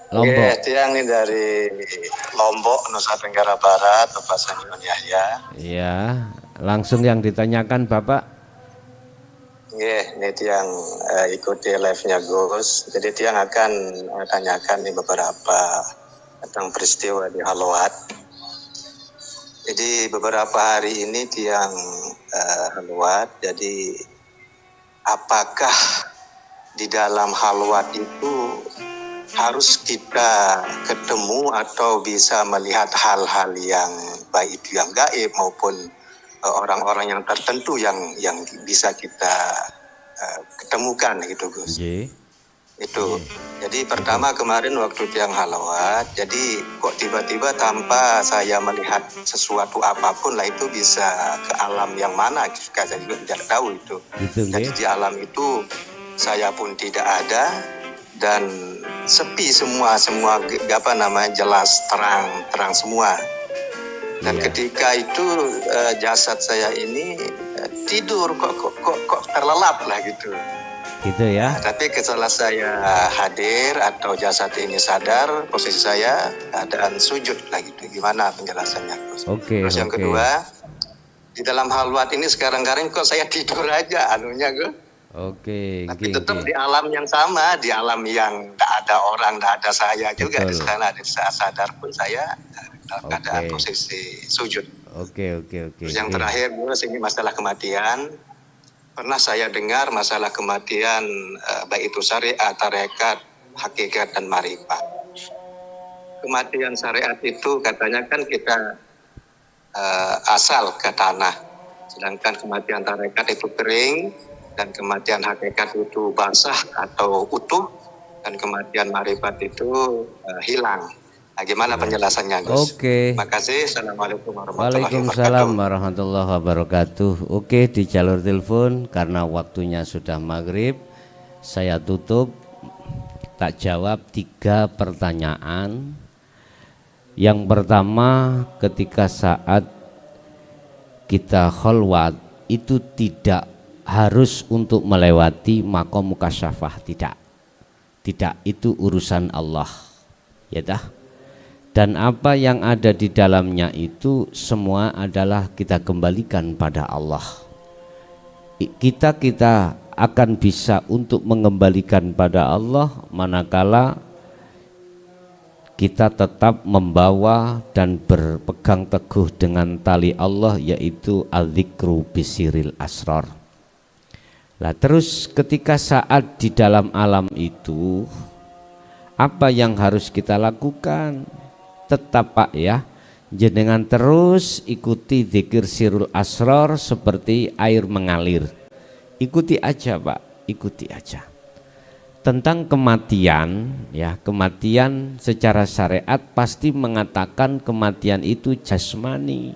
Lombok. Tiang ini dari Lombok, Nusa Tenggara Barat, Bapak Sanjung Yahya. Iya, langsung yang ditanyakan Bapak. Ini tiang ikuti live-nya Gus. Jadi tiang akan tanyakan nih beberapa tentang peristiwa di Halwat. Jadi beberapa hari ini tiang Halwat. Jadi apakah di dalam Halwat itu harus kita ketemu atau bisa melihat hal-hal yang baik itu yang gaib maupun orang-orang yang tertentu yang bisa kita ketemukan gitu Gus. Itu. Jadi pertama kemarin waktu tiang halawat, jadi kok tiba-tiba tanpa saya melihat sesuatu apapun lah itu bisa ke alam yang mana, saya juga tidak tahu itu. Jadi di alam itu saya pun tidak ada dan sepi semua jelas terang semua. Dan ketika itu jasad saya ini tidur kok terlelap lah gitu. Gitu ya. Tapi setelah saya hadir atau jasad ini sadar, posisi saya keadaan sujud lah gitu. Gimana penjelasannya? Terus yang kedua, di dalam halwat ini sekarang-kadang kok saya tidur aja anunya Gus. Tapi tetap di alam yang sama, di alam yang tak ada orang, tak ada saya juga di sana. Di saat sadar pun saya dalam keadaan posisi sujud. Terus yang terakhir Gus, ini masalah kematian. Pernah saya dengar masalah kematian baik itu syariat, tarekat, hakikat dan marifat. Kematian syariat itu katanya kan kita asal ke tanah, sedangkan kematian tarekat itu kering dan kematian hakikat itu basah atau utuh dan kematian marifat itu hilang. Nah, gimana penjelasannya Gus? Terima kasih. Assalamualaikum warahmatullahi wabarakatuh. Waalaikumsalam warahmatullahi wabarakatuh. Di jalur telepon karena waktunya sudah maghrib, saya tutup. Tak jawab 3 pertanyaan. Yang pertama, ketika saat kita khalwat itu tidak harus untuk melewati maqam mukasyafah, tidak, itu urusan Allah, ya dah. Dan apa yang ada di dalamnya itu semua adalah kita kembalikan pada Allah. Kita akan bisa untuk mengembalikan pada Allah manakala kita tetap membawa dan berpegang teguh dengan tali Allah, yaitu al-dzikru bisiril asrar. Lah terus ketika saat di dalam alam itu, apa yang harus kita lakukan? Tetap Pak ya, jenengan terus ikuti dzikir sirul asrar seperti air mengalir. Ikuti aja Pak, ikuti aja. Tentang kematian ya, kematian secara syariat pasti mengatakan kematian itu jasmani.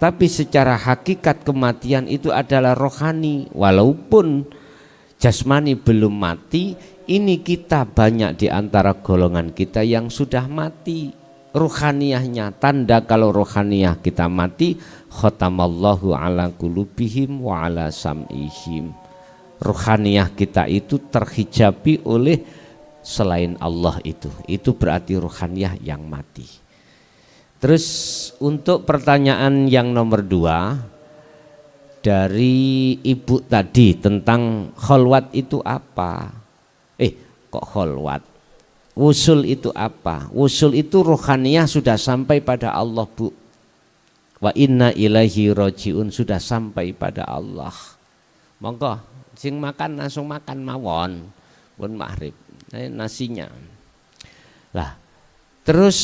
Tapi secara hakikat kematian itu adalah rohani. Walaupun jasmani belum mati, ini kita banyak di antara golongan kita yang sudah mati. Ruhaniyahnya, tanda kalau ruhaniyah kita mati, khatamallahu ala qulubihim wa ala sam'ihim. Ruhaniyah kita itu terhijabi oleh selain Allah itu berarti ruhaniyah yang mati. Terus untuk pertanyaan yang nomor 2 dari ibu tadi tentang khalwat itu apa? Kok khalwat? Wusul itu apa? Wusul itu ruhaniyah sudah sampai pada Allah Bu. Wa inna ilaihi rajiun, sudah sampai pada Allah. Monggo sing makan langsung makan mawon pun maghrib nasinya. Lah terus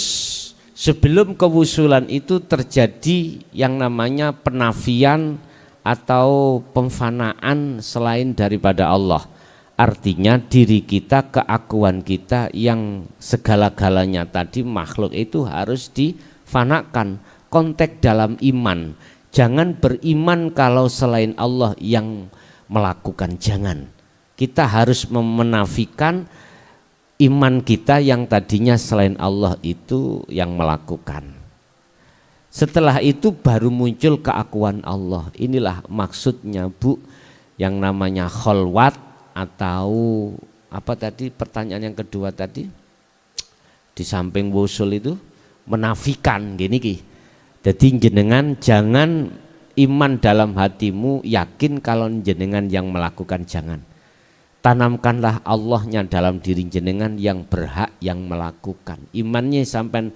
sebelum kewusulan itu terjadi yang namanya penafian atau pemfanaan selain daripada Allah. Artinya diri kita, keakuan kita yang segala-galanya tadi makhluk itu harus difanakan. Konteks dalam iman, jangan beriman kalau selain Allah yang melakukan, jangan. Kita harus menafikan iman kita yang tadinya selain Allah itu yang melakukan. Setelah itu baru muncul keakuan Allah. Inilah maksudnya Bu, yang namanya khalwat atau apa tadi pertanyaan yang kedua tadi, di samping wusul itu menafikan gini ki. Jadi jenengan jangan iman dalam hatimu, yakin kalau jenengan yang melakukan, jangan. Tanamkanlah Allahnya dalam diri jenengan yang berhak yang melakukan. Imannya sampai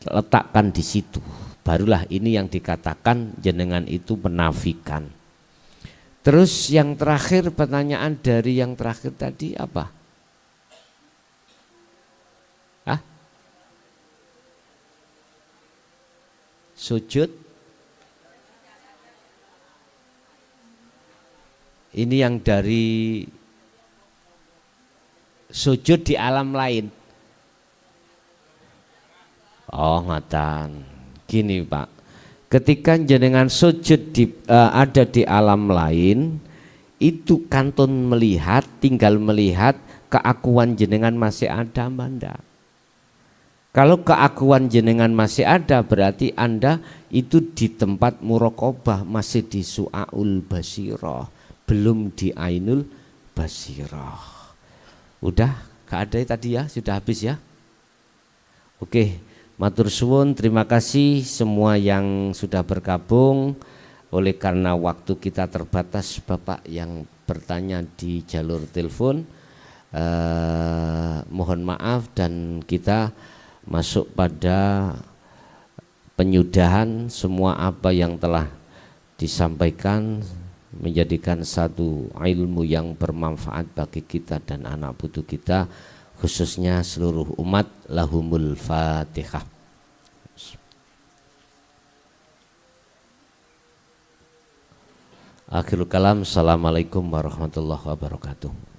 letakkan di situ. Barulah ini yang dikatakan jenengan itu menafikan. Terus yang terakhir, pertanyaan dari yang terakhir tadi apa? sujud. Ini yang dari sujud di alam lain. Oh, ngatan. Gini, Pak. Ketika jenengan sujud ada di alam lain, itu kantun melihat, tinggal melihat keakuan jenengan masih ada Anda. Kalau keakuan jenengan masih ada, berarti Anda itu di tempat muraqabah, masih di su'aul basirah, belum di ainul basirah. Udah, gak ada tadi ya, sudah habis ya. Oke, matur suwun, terima kasih semua yang sudah bergabung. Oleh karena waktu kita terbatas, Bapak yang bertanya di jalur telepon, mohon maaf, dan kita masuk pada penyudahan semua apa yang telah disampaikan, menjadikan satu ilmu yang bermanfaat bagi kita dan anak putu kita, khususnya seluruh umat. Lahumul Fatihah. Akhirul kalam, assalamualaikum warahmatullahi wabarakatuh.